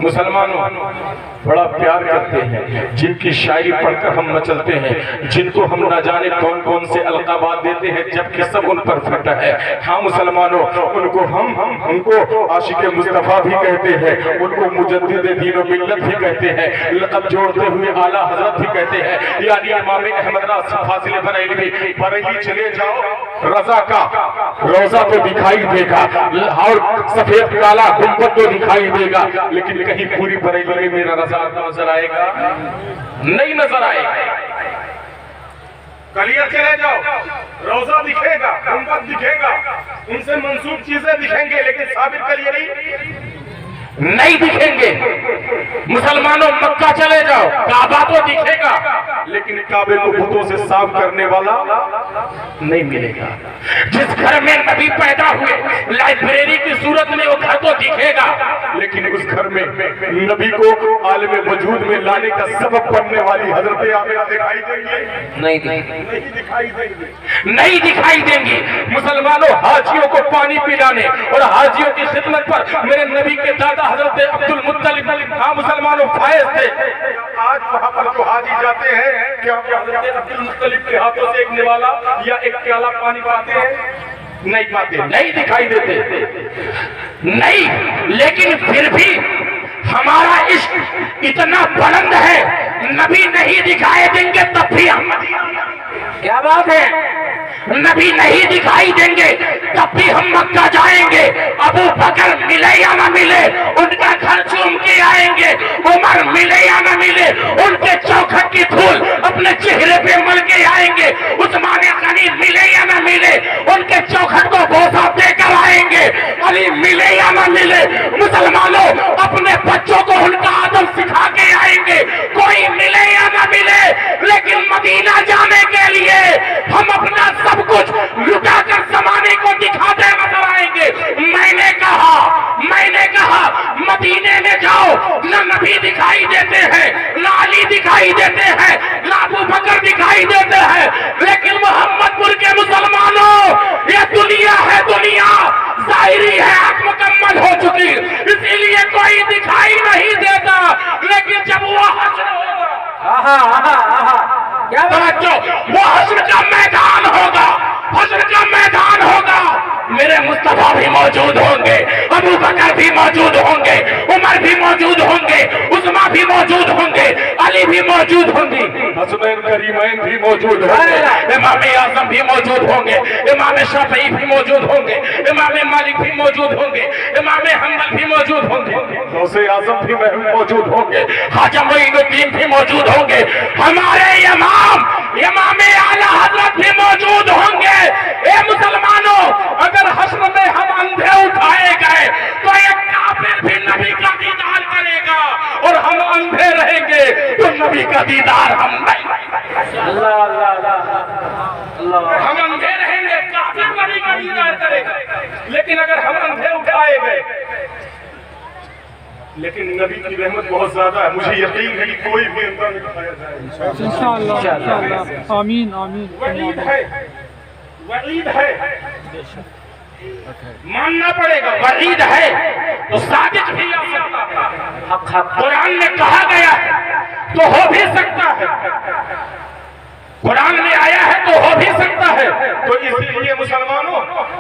مسلمانوں بڑا پیار کرتے ہیں، جن کی شاعری پڑھ کر ہم مچلتے ہیں، جن کو ہم نہ جانے کون کون سے القابات دیتے ہیں جبکہ سب ان پر فٹ ہے۔ ہاں مسلمانوں ان کو عاشق مصطفیٰ بھی کہتے ہیں، ان کو مجدد دین و ملت بھی کہتے ہیں، لقب جوڑتے ہوئے اعلیٰ حضرت بھی کہتے ہیں، یعنی امام احمد رضا فاضل بریلوی۔ بریلی چلے جاؤ، رضا کا روضہ تو دکھائی دے گا اور سفید کالا گنبد تو دکھائی دے گا لیکن کہیں پوری بریلی میں میرا رضا نظر آئے گا؟ نہیں نظر آئے گا۔ کلیہ چلے جاؤ، روضہ دکھے گا، گنبد دکھے گا، ان سے منسوب چیزیں دکھیں گے لیکن ثابت کلیہ نہیں دکھیں گے۔ مسلمانوں مکہ چلے جاؤ، کعبہ تو دکھے گا لیکن کعبے کو بتوں سے صاف کرنے والا نہیں ملے گا۔ جس گھر میں نبی پیدا ہوئے لائبریری کی صورت میں وہ گھر تو دکھے گا لیکن اس گھر میں نبی کو عالم وجود میں لانے کا سبب بننے والی حضرت آمنہ دکھائی دیں گے؟ نہیں دکھائی دیں گے، نہیں دکھائی دیں گی۔ مسلمانوں حاجیوں کو پانی پلانے اور حاجیوں کی خدمت پر میرے نبی کے دادا حضرت عبد المطلب، ہاں مسلمانوں فائز تھے۔ آج وہاں پر جو حاجی جاتے ہیں کیا حضرت عبد المطلب کے ہاتھوں سے ایک نوالا یا ایک پیالہ پانی پاتے ہیں؟ نہیں پاتے، نہیں دکھائی دیتے، نہیں۔ لیکن پھر بھی ہمارا عشق اتنا بلند ہے، نبی نہیں دکھائے دیں گے تب بھی ہم، کیا بات ہے، نبی نہیں دکھائی دیں گے تب بھی ہم مکہ جائیں گے۔ ابو بکر ملے یا نہ ملے ان کا گھر چوم کے آئیں گے، عمر ملے یا نہ ملے ان کے چوکھٹ کی دھول اپنے چہرے پہ مل کے آئیں گے، عثمان غنی ملے یا نہ ملے ان کے چوکھٹ کو بوسہ دے کر آئیں گے، علی ملے یا نہ ملے مسلمانوں اپنے بچوں کو ان کا ادب سکھا کے آئیں گے، کوئی ملے یا نہ ملے لیکن مدینہ جانے کے لیے ہم اپنا سب کچھ لٹا کر زمانے کو دکھاتے نظر آئیں گے۔ میں نے کہا مدینے میں جاؤ، نہ نبی دکھائی دیتے ہیں، نہ علی دکھائی دیتے ہیں، نہ ابو بکر دکھائی دیتے ہیں، لیکن محمد پور کے مسلمانوں یہ دنیا ہے، دنیا ظاہری ہے، آج مکمل ہو چکی، اسی لیے کوئی دکھائی نہیں دیتا، لیکن جب وہ حشر ہوگا، کیا توجہ، وہ حشر کا میدان ہوگا، حشر کا میدان ہوگا، میرے مصطفیٰ بھی موجود ہوں گے، ابو بکر بھی موجود ہوں گے، عمر بھی موجود ہوں گے، عثمان بھی موجود ہوں گے، علی بھی موجود ہوں گے، حسنین کریمین بھی موجود ہوں گے، امام اعظم بھی موجود ہوں گے، امام شافعی بھی موجود ہوں گے، امام مالک بھی موجود ہوں گے، امام حنبل بھی موجود ہوں گے، غوث اعظم بھی موجود ہوں گے، خواجہ معین الدین بھی موجود ہوں گے، ہمارے امام اعلیٰ حضرت بھی موجود ہوں گے۔ اے مسلمانوں اگر حشر میں ہم اندھے اٹھائے گئے تو ایک کافر بھی نبی کا دیدار کرے گا اور ہم اندھے رہیں گے تو نبی کا دیدار ہم نہیں، ہم اندھے رہیں گے کافر نبی کا دیدار کرے گا، لیکن اگر ہم اندھے اٹھائے گئے لیکن نبی کی رحمت بہت زیادہ ہے، مجھے یقین ہے کہ کوئی بھی اندھا نہیں کھایا جائے گا انشاءاللہ آمین آمین وعید ہے، وعید ہے، ماننا پڑے گا، وعید ہے تو ثابت بھی آ سکتا ہے، قرآن میں کہا گیا ہے تو ہو بھی سکتا ہے، قرآن میں آیا ہے تو ہو بھی سکتا ہے۔ تو اسی لیے مسلمانوں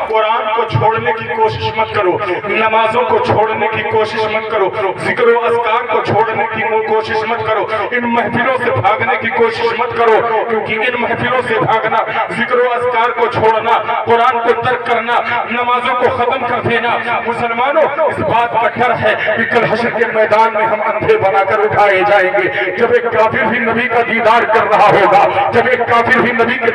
قرآن کو چھوڑنے کی کوشش مت کرو، نمازوں کو چھوڑنے کی کوشش مت کرو، ذکر و اذکار کو چھوڑنے کی کوشش مت کرو، ان محفلوں سے بھاگنے کی کوشش مت کرو، کیونکہ ان محفلوں سے بھاگنا، ذکر و اذکار کو چھوڑنا، قرآن کو ترک کرنا، نمازوں کو ختم کر دینا، مسلمانوں اس بات کا ڈر ہے کہ کل حشر کے میدان میں ہم اندھے بنا کر اٹھائے جائیں گے۔ جب ایک کافر بھی نبی کا دیدار کر رہا ہوگا، جب ایک کافر بھی نبی کے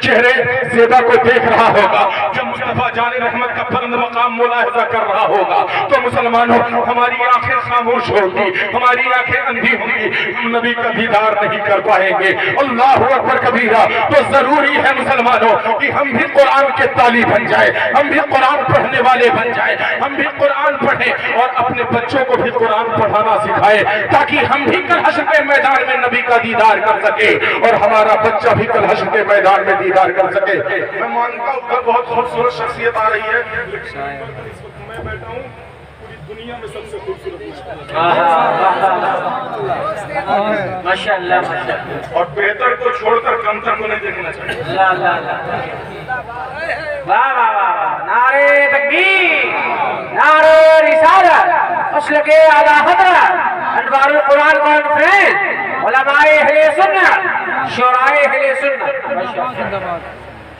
چہرے زیبا کو دیکھ رہا ہوگا، جب مصطفیٰ جان رحمت کا بلند مقام ملاحظہ کر رہا ہوگا، تو مسلمانوں ہماری آنکھیں خاموش ہوگی، ہماری آنکھیں اندھی ہوں گی، ہم نبی کا دیدار نہیں کر پائیں گے۔ اللہ اکبر کبیرہ۔ تو ضروری ہے مسلمانوں کہ ہم بھی قرآن کے تالی بن جائیں، ہم بھی قرآن پڑھنے والے بن جائیں، ہم بھی قرآن پڑھیں اور اپنے بچوں کو بھی قرآن پڑھانا سکھائیں، تاکہ ہم بھی کل حشر کے میدان میں نبی کا دیدار کر سکے اور ہمارا بچہ بھی کل حشر کے میدان میں دیدار کر سکے۔ میں مانتا ہوں کہ بہت خوبصورت شخصیت آ رہی ہے، لیکن اس وقت میں بیٹھا ہوں پوری دنیا میں سب سے خوبصورت ماشاءاللہ اور بہتر کو چھوڑ کر کمتر کو نہیں دیکھنا چاہیے۔ واہ واہ واہ، نعرے تکبیر، نعرے رسالت، مسلک اعلیٰ حضرت، انوار القرآن کانفرنس، علماء اہل سنت، شورائے اہل سنت۔ زندہ باد،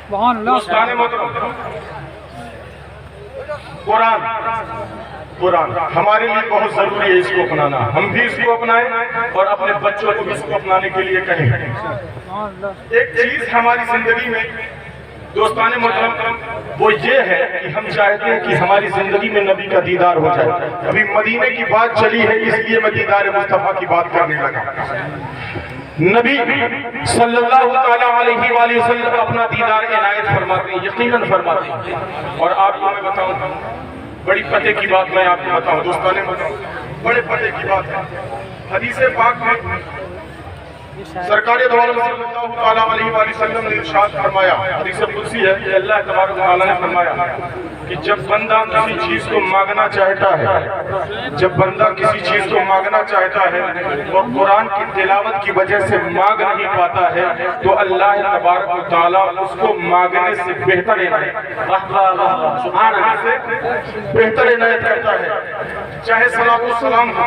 سبحان اللہ۔ دوستان محترم، قرآن ہمارے لیے بہت ضروری ہے اس کو اپنانا، ہم بھی اس کو اپنائیں اور اپنے بچوں کو بھی اس کو اپنانے کے لیے کہیں۔ ایک چیز ہماری زندگی میں دوستان محترم وہ یہ ہے کہ ہم چاہتے ہیں کہ ہماری زندگی میں نبی کا دیدار ہو جائے۔ ابھی مدینے کی بات چلی ہے، اس لیے میں دیدار مصطفیٰ کی بات کرنے لگا۔ نبی صلی اللہ علیہ وآلہ وسلم اپنا دیدار عنایت فرماتے ہیں، یقیناً فرماتے ہیں۔ اور آپ کو میں بتاؤں بڑی پتے کی بات میں آپ کو بتاؤں، دوستانے بتاؤں بڑے پتے کی بات ہے۔ حدیث پاک میں سرکار دو عالم صلی اللہ علیہ وآلہ وسلم نے ارشاد فرمایا، حدیث قدسی ہے کہ اللہ تبارک و تعالیٰ نے فرمایا کہ جب بندہ کسی چیز کو مانگنا چاہتا ہے، جب بندہ کسی چیز کو مانگنا چاہتا ہے اور قرآن کی تلاوت کی وجہ سے مانگ نہیں پاتا ہے، تو اللہ تبارک و تعالیٰ اس کو مانگنے سے بہتر عنایت، سبحان اللہ، سے بہتر عنایت کرتا ہے۔ چاہے صلاۃ والسلام ہو،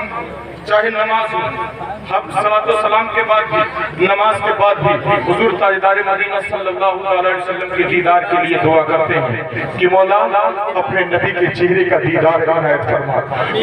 چاہے نماز ہو، ہم صلاۃ والسلام کے بعد بھی، نماز کے بعد بھی حضور تاجدار مدینہ صلی اللہ علیہ وسلم کے دیدار کے لیے دعا کرتے ہیں کہ مولا اپنے نبی کے چہرے کا دیدار عنایت فرما۔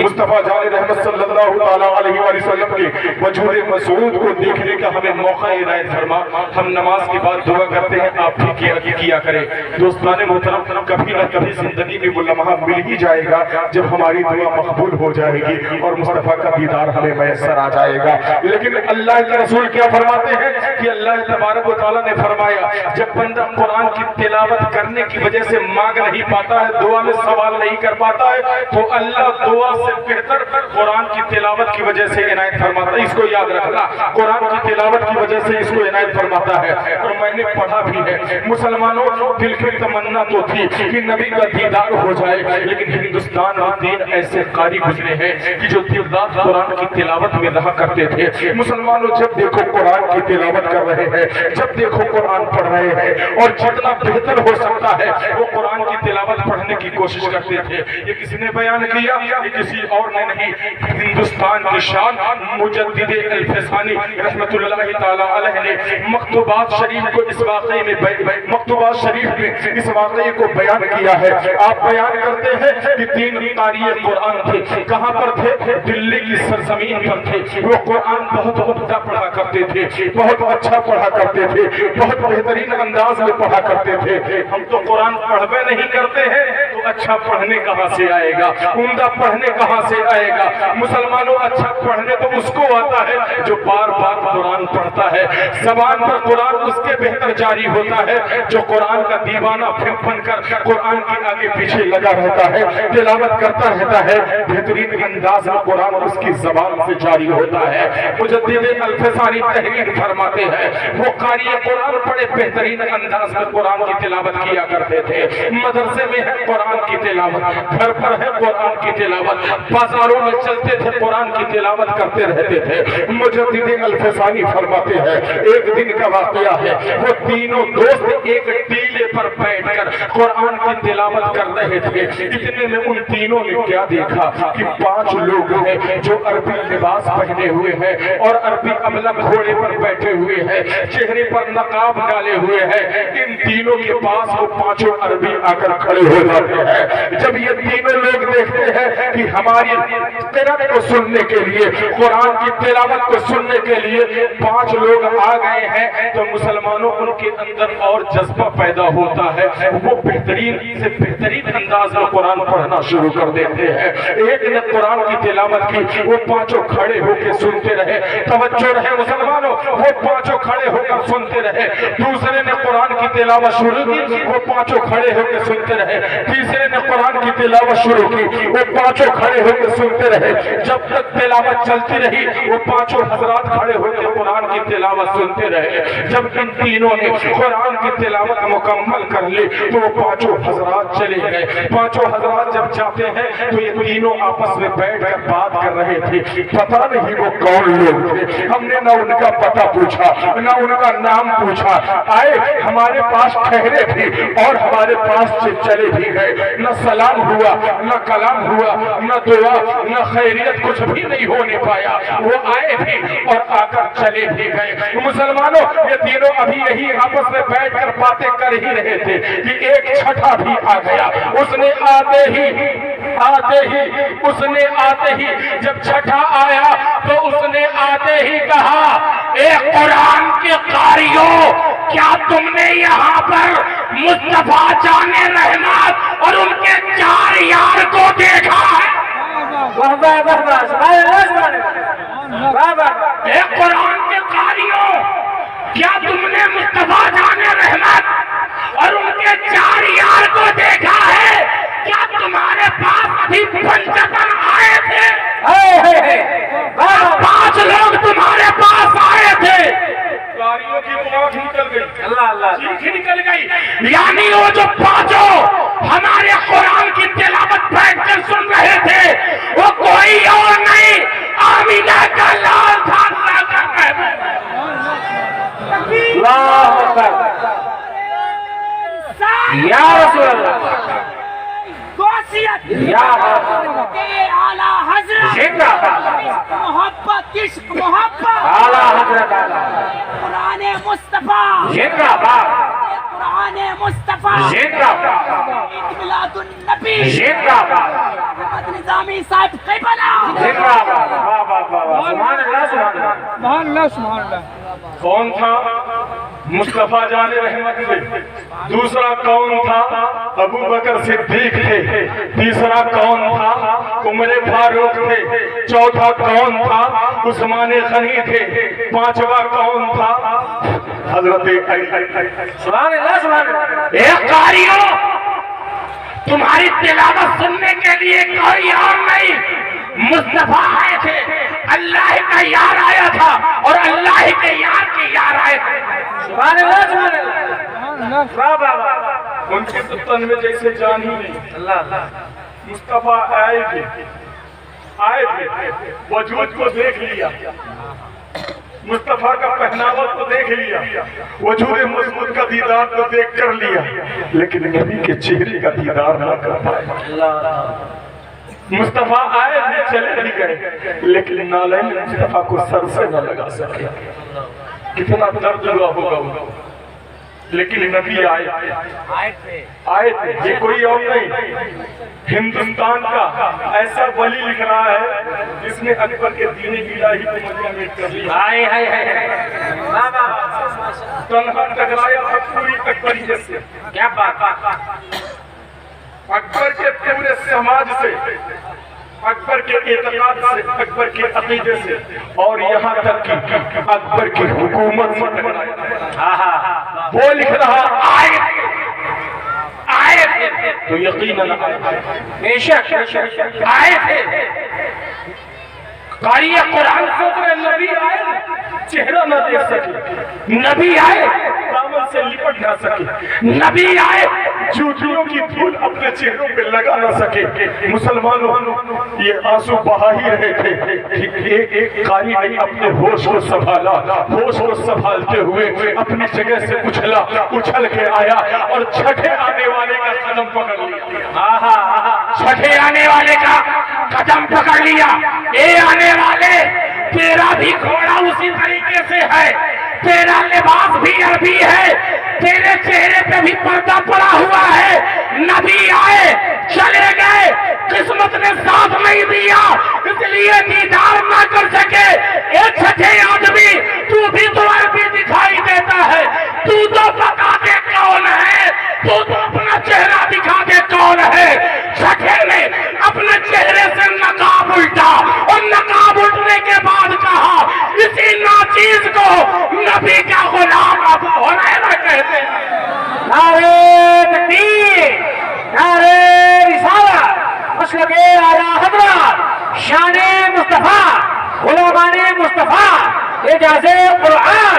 مصطفیٰ جان رحمت صلی اللہ علیہ وسلم کے وجود مسعود کو دیکھنے کا ہمیں موقع عنایت فرما۔ ہم نماز کے بعد دعا کرتے ہیں، آپ بھی کیا کریں۔ دوستان محترم، کبھی نہ کبھی زندگی میں وہ لمحہ مل ہی جائے گا جب ہماری دعا مقبول ہو جائے گی اور مصطفیٰ کا دیدار ہمیں میسر آ جائے گا۔ لیکن اللہ کے رسول کیا فرماتے ہیں کہ اللہ تبارک و تعالیٰ نے فرمایا جب بندہ قرآن کی تلاوت کرنے کی وجہ سے مانگ نہیں پاتا ہے، دعا میں سوال نہیں کر پاتا ہے، تو اللہ دعا سے بہتر قرآن کی تلاوت کی وجہ سے عنایت فرماتا ہے۔ اس کو یاد رکھنا، قرآن کی تلاوت کی وجہ سے اس کو عنایت فرماتا ہے۔ اور میں نے پڑھا بھی ہے، مسلمانوں دل کی تمنا تو تھی کہ نبی کا دیدار ہو جائے، لیکن ہندوستان اور دین ایسے قاری گزرے ہیں کہ جو دن رات قرآن کی تلاوت میں رہا کرتے تھے۔ مسلمانوں جب دیکھو قرآن کی تلاوت کر رہے ہیں، جب دیکھو قرآن پڑھ رہے ہیں، اور جتنا بہتر ہو سکتا ہے وہ قرآن کی تلاوت پڑھنے کی کوشش کرتے تھے۔ یہ کسی نے بیان کیا، یہ کسی اور نے نہیں، ہندوستان کی شان مجدد الفسانی رحمت اللہ تعالی علیہ نے مکتوبات شریف کو اس واقعے میں مکتوبات شریف میں اس واقعے کو بیان کیا ہے۔ آپ بیان کرتے ہیں کہ 3 قاری قرآن تھے، کہاں پر تھے؟ دلی کی سرزمین پر تھے۔ وہ قرآن بہت عمدہ پڑھا کرتے تھے، بہت اچھا پڑھا کرتے تھے، بہت بہترین انداز میں پڑھا کرتے تھے۔ ہم تو قرآن پڑھوے نہیں کرتے ہیں، تو اچھا پڑھنے کہاں سے آئے گا, عمدہ پڑھنے کہاں سے آئے گا؟ مسلمانوں اچھا پڑھنے تو اس کو آتا ہے جو بار بار قرآن پڑھتا ہے, زبان پر قرآن اس کے بہتر جاری ہوتا ہے جو قرآن کا دیوانہ پھر بن کر قرآن کے آگے پیچھے لگا رہتا ہے, تلاوت کرتا رہتا ہے, بہترین انداز میں قرآن اس کی زبان سے جاری ہوتا ہے. مجدد الفسانی تحریر فرماتے ہیں وہ قاری قرآن بڑے بہترین انداز میں قرآن کی تلاوت کیا کرتے تھے. مدرسے میں ہے قرآن کی تلاوت, گھر پر ہے قرآن کی تلاوت, بازاروں میں چلتے تھے قرآن کی تلاوت کرتے رہتے تھے. مجدد الفسانی فرماتے ہیں ایک دن کا واقعہ ہے, وہ تینوں دوست ایک ٹیلے پر بیٹھ کر قرآن کی تلاوت کر رہے تھے. اتنے میں ان تینوں نے کیا دیکھا کہ 5 لوگ ہیں جو عربی لباس پہنے ہوئے ہیں اور عربی ابلک گھوڑے پر بیٹھے ہوئے ہیں, چہرے پر نقاب ڈالے ہوئے ہیں. ان تینوں کے پاس وہ 5 عربی آ کر کھڑے ہو جاتے ہیں. جب یہ تینوں لوگ دیکھتے ہیں کہ ہماری قرآن کو سننے کے لیے, قرآن کی تلاوت کو سننے کے لیے 5 لوگ آ گئے ہیں, تو مسلمانوں ان کے اندر اور جذبہ پیدا ہوتا ہے, وہ بہترین سے بہترین انداز میں قرآن پڑھنا شروع کر دیتے ہیں. ایک نے قرآن کی تلاوت کی, وہ 5 کھڑے ہو کے سنتے رہے. توجہ رہے مسلمانوں, وہ 5 کھڑے ہو کر سنتے رہے. دوسرے نے قرآن کی تلاوت شروع کی, وہ 5 کھڑے ہو کے سنتے رہے. تیسرے نے قرآن کی تلاوت شروع کی, وہ 5 کھڑے ہو کے سنتے رہے. جب تک تلاوت چلتی رہی وہ 5 حضرات کھڑے ہو کے قرآن کی تلاوت سنتے رہے. جب ان تینوں نے قرآن کی تلاوت مکمل کر لی تو وہ 5 حضرات چلے گئے. 5 حضرات جب جاتے ہیں تو یہ تینوں آپس میں بیٹھ کر بات کر رہے تھے. پتہ نہیں وہ کون لوگ تھے, ہم نے نہ ان کا پتہ پوچھا نہ ان کا نام پوچھا. آئے ہمارے پاس ٹھہرے بھی اور ہمارے پاس سے چلے بھی گئے. نہ سلام ہوا, نہ کلام ہوا, نہ دعا, نہ خیریت, کچھ بھی نہیں ہونے پایا. وہ آئے بھی اور آ کر چلے بھی گئے. مسلمانوں یہ تینوں ابھی یہی آپس میں بیٹھ کر باتیں کر ہی رہے تھے کہ ایک چھٹا بھی آ گیا. اس نے آتے ہی جب چھٹا آیا تو اس نے آتے ہی کہا, اے قرآن کے قاریوں, کیا تم نے یہاں پر مصطفیٰ جان رحمت اور ان کے 4 یار کو دیکھا ہے؟ اے قرآن کے قاریوں, کیا تم نے مصطفیٰ جان رحمت اور ان کے 4 یار کو دیکھا ہے؟ کیا تمہارے پاس ابھی 75 آئے تھے؟ 5 لوگ تمہارے پاس آئے تھے. قاریوں کی آنکھ نکل گئی, چیخ نکل گئی. یعنی وہ جو 5 ہمارے قرآن کی تلاوت بیٹھ کر سن رہے تھے وہ کوئی اور نہیں, آمینہ کا لال تھا. اللہ اکبر, یا رسول اللہ, یا اعلیٰ حضرت محبت, عشق محبت, اعلیٰ حضرت قرآن مصطفیٰ, زندہ باد, قرآن مصطفیٰ, زندہ باد, عید میلاد النبی, زندہ باد, محمد نظامی صاحب قبلہ, زندہ باد. سبحان اللہ, سبحان اللہ, سبحان اللہ سبحان اللہ. کون تھا؟ مصطفیٰ جان رحمت تھے. دوسرا کون تھا؟ ابو بکر صدیق تھے. تیسرا کون تھا؟ عمر فاروق تھے. چوتھا کون تھا؟ عثمان غنی تھے. 5واں کون تھا؟ حضرت علی. سبحان اللہ, سبحان اللہ. اے قاریوں, تمہاری تلاوت سننے کے لیے کوئی اور نہیں, مصطفیٰ آئے تھے. اللہ کا یار آیا تھا اور اللہ کے یار کے یار آئے تھے. سبحان اللہ, سبحان اللہ. سبحان اللہ. ان کے تو تن میں جیسے جان ہی نہیں. اللہ, مصطفیٰ آئے تھے, وجود کو دیکھ لیا, مصطفیٰ کا پہناوا کو دیکھ لیا, وجود مضبوط کا دیدار کو دیکھ کر لیا, لیکن نبی کے چہرے کا دیدار نہ کر پائے. مصطفیٰ آئے تھے, چلے بھی گئے, لیکن نالین مصطفیٰ کو سر سے نہ لگا سکے. کتنا درد ہوا ہوگا وہ. لیکن نبی آئے تھے. یہ کوئی اور نہیں, ہندوستان کا ایسا ولی لکھ رہا ہے جس نے اکبر کے دین الہی کو مجمع کر لیا. تنہا ٹکرایا پوری اکبریت سے. کیا بات. اکبر کے پورے سماج سے، اکبر کے اعتقاد سے، اکبر کے عقیدے سے، اور یہاں تک کہ اکبر کی حکومت سے وہ لکھ رہا آیت تو یقیناً بے شک آیت ہے۔ قاری قرآن سوچ رہے نبی آئے چہرہ نہ دیکھ سکے، نبی آئے دامن سے لپٹ نہ سکے، نبی آئے جوتیوں کی دھول اپنے چہروں پہ لگا نہ سکے۔ مسلمانوں یہ آنسو بہا ہی رہے تھے کہ ایک قاری نے اپنے ہوش کو سنبھالا، ہوش کو سنبھالتے ہوئے اپنی جگہ سے اچھل کے آیا اور چھٹے آنے والے کا قدم پکڑ لیا، چھٹے آنے والے کا قدم پکڑ لیا۔ اے آنے والے، تیرا بھی گھوڑا اسی طریقے سے ہے، تیرا لباس بھی عربی ہے، تیرے چہرے پہ بھی پردہ پڑا ہوا ہے۔ نبی آئے چلے گئے، قسمت نے ساتھ نہیں دیا اس لیے دیدار نہ کر سکے۔ ایک چھٹے آدمی، تو بھی تو عربی دکھائی دیتا ہے، تو بتا دے کون ہے، تو اپنا چہرہ دکھا دے کون ہے۔ چھٹے نے اپنے چہرے سے نقاب الٹا اور نقاب الٹنے کے بعد کہا، اسی ناچیز کو نبی کا غلام ابو ہریرہ کہتے ہیں۔ نعرہ تکبیر، نعرہ رسالت، مسلک اعلیٰ حضرت، شان مصطفیٰ، غلامان مصطفیٰ، اعجاز قرآن،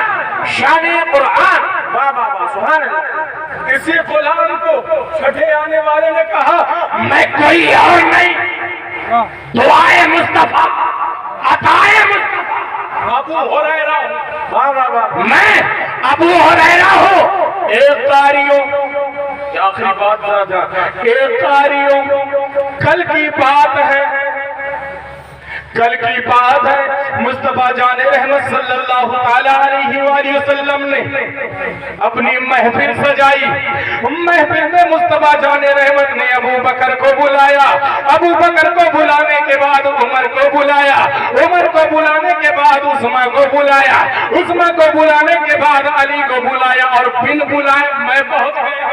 شان قرآن، واہ واہ واہ، سبحان اللہ۔ اسی غلام کو چھٹے آنے والے نے کہا، میں کوئی اور نہیں، دعائے مصطفیٰ، عطائے مصطفیٰ، ابو ہریرہ، واہ واہ واہ، میں ابو ہریرہ ہوں۔ ایک قاریوں، آخری بات ذرا جان، ایک قاریوں، کل کی بات ہے، کل کی بات ہے، مصطفیٰ جان رحمت صلی اللہ علیہ وآلہ وسلم نے اپنی محفل سجائی۔ محفل میں مصطفیٰ جان رحمت نے ابو بکر کو بلایا، ابو بکر کو بلانے کے بعد عمر کو بلایا، عمر کو بلانے کے بعد عثمان کو بلایا، عثمان کو بلانے کے بعد علی کو بلایا، اور بن بلائے میں پہنچ گیا،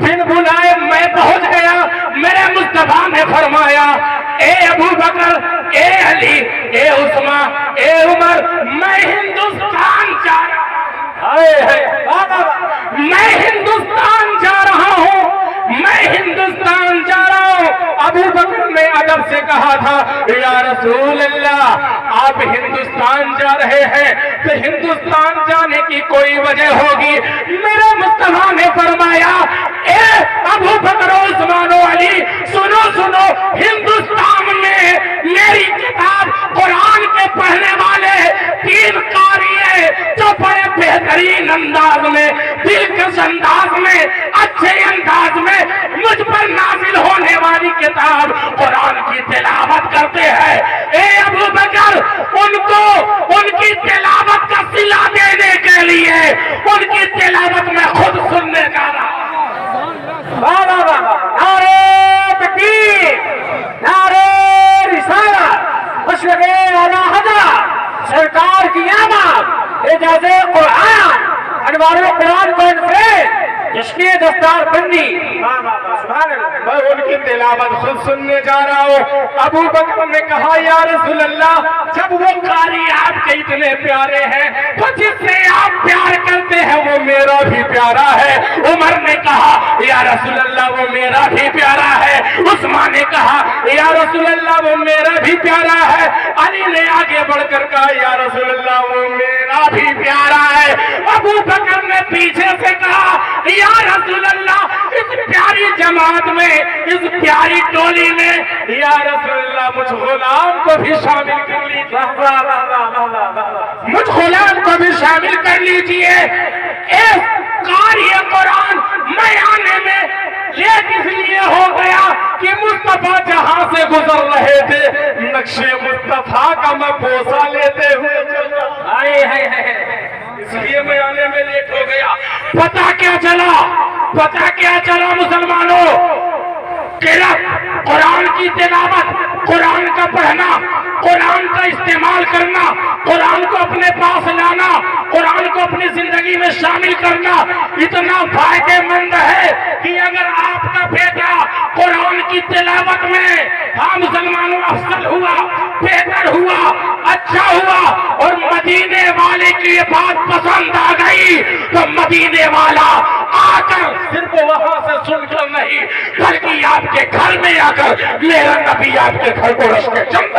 بن بلائے میں پہنچ گیا۔ میرے مصطفیٰ نے فرمایا، اے ابو بکر، اے علی، اے عثمان، اے عمر، میں ہندوستان جا رہا ہوں، میں ہندوستان جا رہا ہوں، میں ہندوستان جا رہا ہوں۔ ابو بکر نے ادب سے کہا تھا، یا رسول اللہ، آپ ہندوستان جا رہے ہیں تو ہندوستان جانے کی کوئی وجہ ہوگی۔ میرے مصطفیٰ نے فرمایا، اے ابو بکر، عثمان و علی، سنو سنو، ہندوستان میں میری کتاب قرآن کے پڑھنے والے 3 قاری ہیں جو بڑے بہترین انداز میں، دلکش انداز میں، اچھے انداز میں مجھ پر نازل ہونے والی کتاب قرآن کی تلاوت کرتے ہیں۔ اے ابو بکر، ان کو ان کی تلاوت کا صلہ دینے کے لیے ان کی تلاوت میں خود سننے جا رہا ہوں۔ واہ واہ واہ، نعرہ تکبیر، نعرہ رسالت، مسلک اعلیٰ حضرت، سرکار کی آمد، اعجاز قرآن، انوار قرآن کانفرنس، جس کی دستار بندی، سبحان اللہ۔ میں ان کی تلاوت خود سننے جا رہا ہوں۔ ابو بکر نے کہا، یا رسول اللہ، جب وہ قاری آپ کے اتنے پیارے ہیں تو جس سے آپ پیار کرتے ہیں وہ میرا بھی پیارا ہے۔ عمر نے کہا، یا رسول اللہ، وہ میرا بھی پیارا ہے۔ عثمان نے کہا، یا رسول اللہ، وہ میرا بھی پیارا ہے۔ علی نے آگے بڑھ کر کہا، یا رسول اللہ، وہ میرا بھی پیارا ہے۔ ابو بکر نے پیچھے سے کہا، یا رسول اللہ، اس پیاری جماعت میں، اس پیاری ٹولی میں، یا رسول اللہ، مجھ غلام کو بھی شامل کر لیجیے، مجھ غلام کو بھی شامل کر لیجیے۔ ایک قاری قرآن میں آنے میں لیٹ اس لیے ہو گیا کہ مصطفیٰ جہاں سے گزر رہے تھے، نقش مصطفیٰ کا میں بوسہ لیتے ہوئے چل رہا، اس لیے میں آنے میں لیٹ ہو گیا۔ پتہ کیا چلا مسلمانوں، قرآن کی تلاوت، قرآن کا پڑھنا، قرآن کا استعمال کرنا، قرآن کو اپنے پاس لانا، قرآن کو اپنی زندگی میں شامل کرنا اتنا فائدہ مند ہے کہ اگر آپ میں ہاں مسلمانوں افضل ہوا، بہتر ہوا، اچھا ہوا، اور مدینے والے کی یہ بات پسند آ گئی تو مدینے والا آ کر صرف وہاں سے سن کر نہیں بلکہ آپ کے گھر میں آ کر میرا نبی آپ کے گھر کو رشک جنت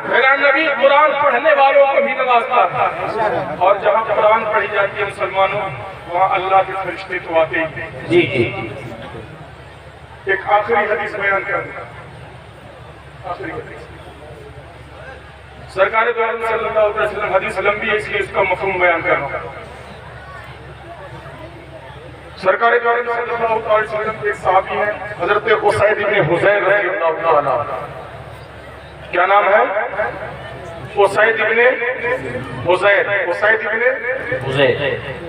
میرا نبی قرآن پڑھنے والوں کو بھی نوازتا تھا، اور جہاں قرآن پڑھی جاتی ہے مسلمانوں وہاں اللہ کے فرشتے تو آتے ہی۔ جی جی ایک آخری حدیث بیان کرنا، آخری حدیث سرکار دو عالم صلی اللہ علیہ وسلم، حدیث لمبی ہے اس لیے اس کا مفہوم بیان کرنا۔ سرکار دو عالم صلی اللہ علیہ وسلم کے ایک صحابی ہیں حضرت اسید بن حضیر رضی اللہ تعالیٰ عنہ، کیا نام ہے؟ اسید بن حضیر،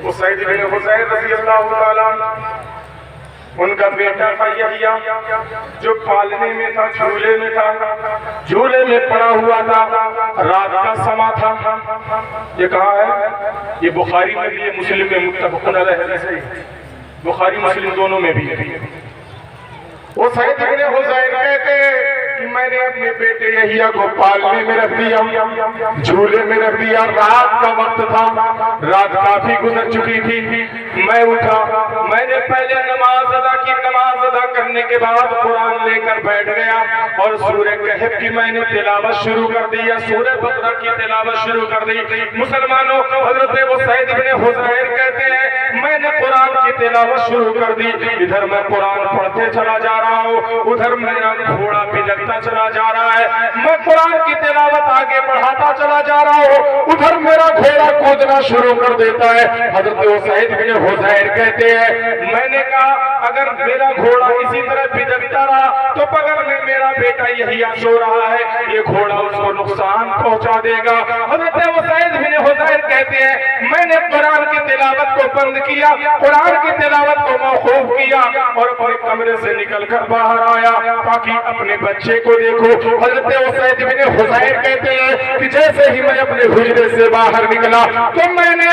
اسید بن حضیر رضی اللہ تعالیٰ عنہ، ان کا بیٹا تھا یحییٰ جو پالنے میں تھا، جھولے میں تھا، جھولے میں پڑا ہوا تھا، رات کا سما تھا۔ یہ کہاں ہے؟ یہ بخاری میں بھی ہے، مسلم میں متفق علیہ حدیث ہے، بخاری مسلم دونوں میں بھی ہے۔ وہ سید بن حضیر کہتے ہیں کہ میں نے اپنے بیٹے یحییٰ کو پالنے میں رکھ دیا، جھولے میں رکھ دیا، رات کا وقت تھا، رات کافی گزر چکی تھی، میں اٹھا، میں نے پہلے نماز ادا کی، نماز ادا کرنے کے بعد قرآن لے کر بیٹھ گیا اور سورہ کہف کی میں نے تلاوت شروع کر دی، سورہ بقرہ کی تلاوت شروع کر دی۔ مسلمانوں حضرت اسید بن حضیر کہتے ہیں میں نے قرآن کی تلاوت شروع کر دی، ادھر میں قرآن پڑھتے چلا جا رہا ہوں، ادھر میرا گھوڑا بھجکتا چلا جا رہا ہے، میں قرآن کی تلاوت آگے بڑھاتا چلا جا رہا ہوں، ادھر میرا گھوڑا کودنا شروع کر دیتا ہے۔ حضرت اسید بن حضیر کہتے ہیں میں نے کہا اگر میرا گھوڑا اسی طرح بھجکتا رہا تو بغل میں میرا بیٹا یحییٰ سو رہا ہے، یہ گھوڑا اس کو نقصان پہنچا دے گا۔ حضرت اسید بن حضیر کہتے ہیں میں نے قرآن کی تلاوت کو بند کیا، قرآن کی تلاوت کو موقوف کیا اور اپنے کمرے سے نکل کر باہر آیا تاکہ اپنے بچے کو دیکھو۔ حضرت اسید بن حضیر کہتے ہیں کہ جیسے ہی میں اپنے حجرے سے باہر نکلا تو میں نے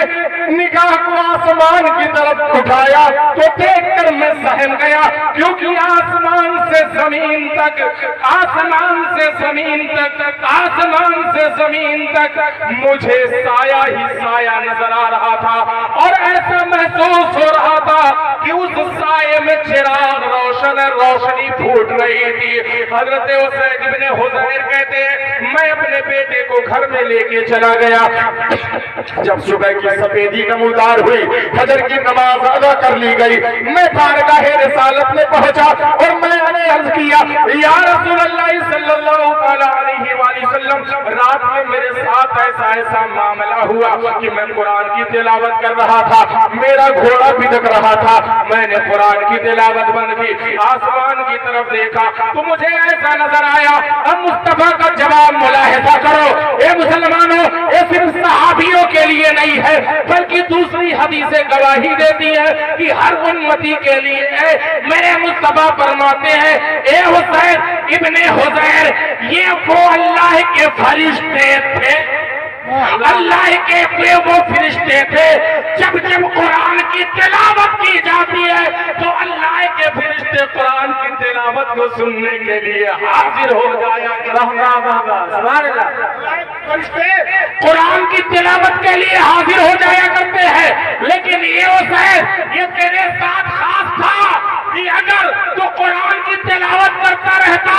نگاہ کو آسمان کی طرف اٹھایا تو دیکھ کر میں سہم گیا، کیونکہ آسمان سے زمین تک، آسمان سے زمین تک، آسمان سے زمین تک مجھے سایہ ہی سایہ نظر آ رہا تھا، اور ایسا محسوس ہو رہا تھا کہ اس سائے میں چراغ روشن ہے، روشنی پھوٹ رہی تھی۔ حضرت اسید بن حضیر کہتے ہیں میں اپنے بیٹے کو گھر میں لے کے چلا گیا، جب صبح کی سفیدی نمودار ہوئی، فجر کی نماز ادا کر لی گئی، میں بارگاہ رسالت میں پہنچا اور میں نے عرض کیا یا رسول اللہ صلی اللہ علیہ وآلہ وسلم، رات میں میرے ساتھ ایسا معاملہ ہوا کہ میں قرآن کی تلاوت کر رہا تھا، میرا گھوڑا بھجک رہا تھا، میں نے قرآن کی تلاوت بند کی، آسمان کی طرف دیکھا تو مجھے ایسا نظر آیا۔ اب مصطفیٰ کا جواب ملاحظہ کرو، اے مسلمانوں، یہ صرف صحابیوں کے لیے نہیں ہے بلکہ دوسری حدیثیں گواہی دیتی ہیں کہ ہر امتی کے لیے ہے۔ میرے مصطفیٰ فرماتے ہیں اے حسین ابن حضیر، یہ وہ اللہ کے فرشتے تھے، اللہ کے وہ فرشتے تھے، جب جب قرآن کی تلاوت کی جاتی ہے تو اللہ کے فرشتے قرآن کی تلاوت کو سننے کے لیے حاضر ہو جایا فرشتے قرآن کی تلاوت کے لیے حاضر ہو جایا کرتے ہیں۔ لیکن یہ حسین یہ تیرے ساتھ خاص تھا کہ اگر تو قرآن کی تلاوت کرتا رہتا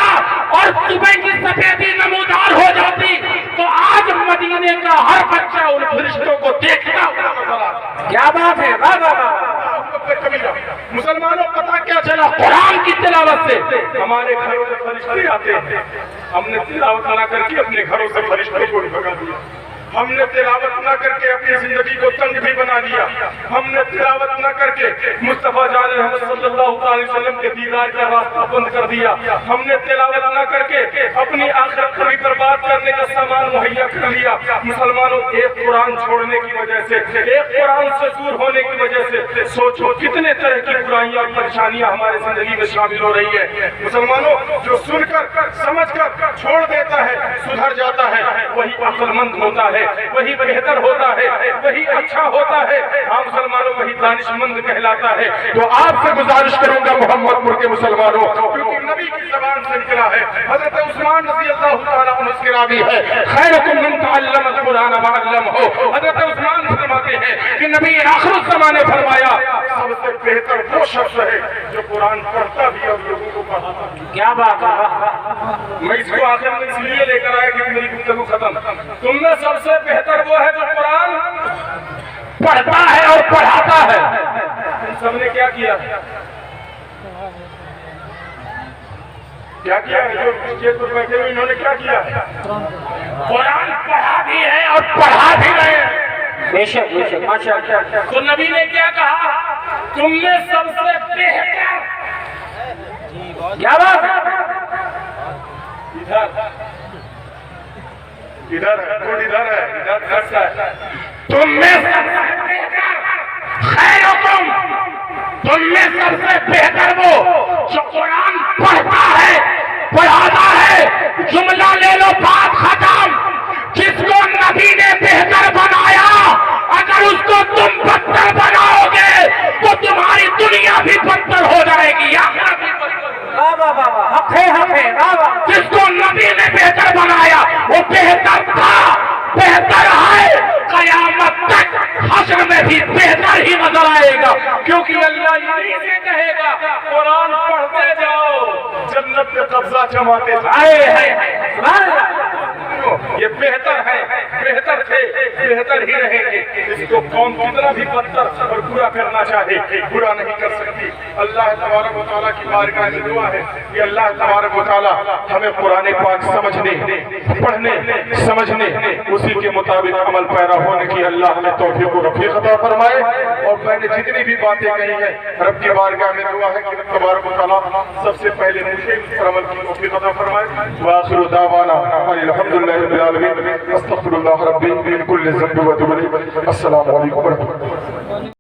اور صبح کی سفیدی نمودار ہو جاتی تو آج مدینے کا ہر بچہ ان فرشتوں کو دیکھتا ہوگا۔ کیا بات ہے، واہ واہ واہ۔ مسلمانوں پتہ کیا چلا؟ قرآن کی تلاوت سے ہمارے گھروں سے فرشتے آتے ہیں، ہم نے تلاوت نہ کر کے اپنے گھروں سے فرشتوں کو بھگا دیا، ہم نے تلاوت نہ کر کے اپنی زندگی کو تنگ بھی بنا لیا، ہم نے تلاوت نہ کر کے مصطفیٰ جان محمد صلی اللہ علیہ وسلم کے دیدار کا راستہ بند کر دیا، ہم نے تلاوت نہ کر کے اپنی آخرت کو بھی برباد کرنے کا سامان مہیا کر لیا۔ مسلمانوں، ایک قرآن چھوڑنے کی وجہ سے، ایک قرآن سے دور ہونے کی وجہ سے سوچو کتنے طرح کی برائیاں اور پریشانیاں ہمارے زندگی میں شامل ہو رہی ہے۔ مسلمانوں، جو سن کر سمجھ کر چھوڑ دیتا ہے، سدھر جاتا ہے، وہی عقل مند ہوتا ہے۔ وہی بہتر ہوتا ہے، وہی اچھا ہوتا ہے، ہاں مسلمانوں وہی دانش مند کہلاتا ہے۔ تو آپ سے گزارش کروں گا محمد پور کے مسلمانوں، کیونکہ نبی کی زبان سے نکلا ہے، حضرت عثمان رضی اللہ تعالیٰ عنہ سے راوی ہے، خیرکم من تعلم القرآن وعلمہ۔ حضرت عثمان فرماتے ہیں کہ نبی آخر الزمانے فرمایا سب سے بہتر وہ شخص ہے جو قرآن پڑھتا بھی اور لوگوں کو پڑھاتا بھی۔ کیا بات ہے! میں اس کو آخر میں اس لیے لے کر آیا کہ میری گفتگو ختم۔ تم میں سب سے بہتر وہ ہے جو قرآن پڑھتا ہے اور پڑھاتا ہے۔ ان سب نے کیا کیا؟ کیا کیا ہے؟ جو اسٹیج پر بیٹھے ہوئے انہوں نے کیا کیا؟ قرآن پڑھا بھی ہے اور پڑھا بھی رہے ہیں۔ بے شک بے شک، ماشاء اللہ۔ تو نبی نے کیا کہا؟ تم میں سب سے بہتر کیا بات ہے! ادھر ہے، کوئی ادھر ہے، ادھر کرتا ہے۔ تم میں سب سے بہتر خیرکم، تم میں سب سے بہتر وہ جو قرآن پڑھتا ہے پڑھاتا ہے۔ جملہ لے لو، بات ختم۔ جس کو نبی نے بہتر بنایا، اگر اس کو تم بدتر بناؤ گے تو تمہاری دنیا بھی بدتر ہو جائے گی، آخرت بھی بدتر۔ واہ واہ واہ واہ، حق ہے حق ہے، واہ واہ! جس کو نبی نے بہتر بنایا وہ بہتر تھا، بہتر ہے، قیامت تک حشر میں بھی بہتر ہی نظر آئے گا، کیونکہ اللہ یہی سے کہے گا قرآن پڑھتے جاؤ، جنت پہ قبضہ جماتے جاؤ۔ یہ بہتر ہے، بہتر تھے، بہتر ہی رہیں گے۔ اس کو قوم کتنا بھی بدتر اور برا کرنا چاہے برا نہیں کر سکتی۔ اللہ تبارک و تعالیٰ کی بارگاہ میں دعا ہے کہ اللہ تبارک و تعالیٰ ہمیں قرآن پاک سمجھنے، پڑھنے، سمجھنے، اسی کے مطابق عمل پیرا ہونے کی اللہ ہمیں توفیق و رفیق عطا فرمائے۔ اور میں نے جتنی بھی باتیں کہی ہیں رب کی بارگاہ میں دعا ہے کہ رب تبارک و تعالیٰ سب سے پہلے مجھے اس پر عمل کی توفیق عطا فرمائے۔ وآخر دعوانا الحمدللہ رب العالمین، استغفر اللہ ربی من کل ذنب و اتوب الیہ۔ السلام علیکم ورحمۃ اللہ۔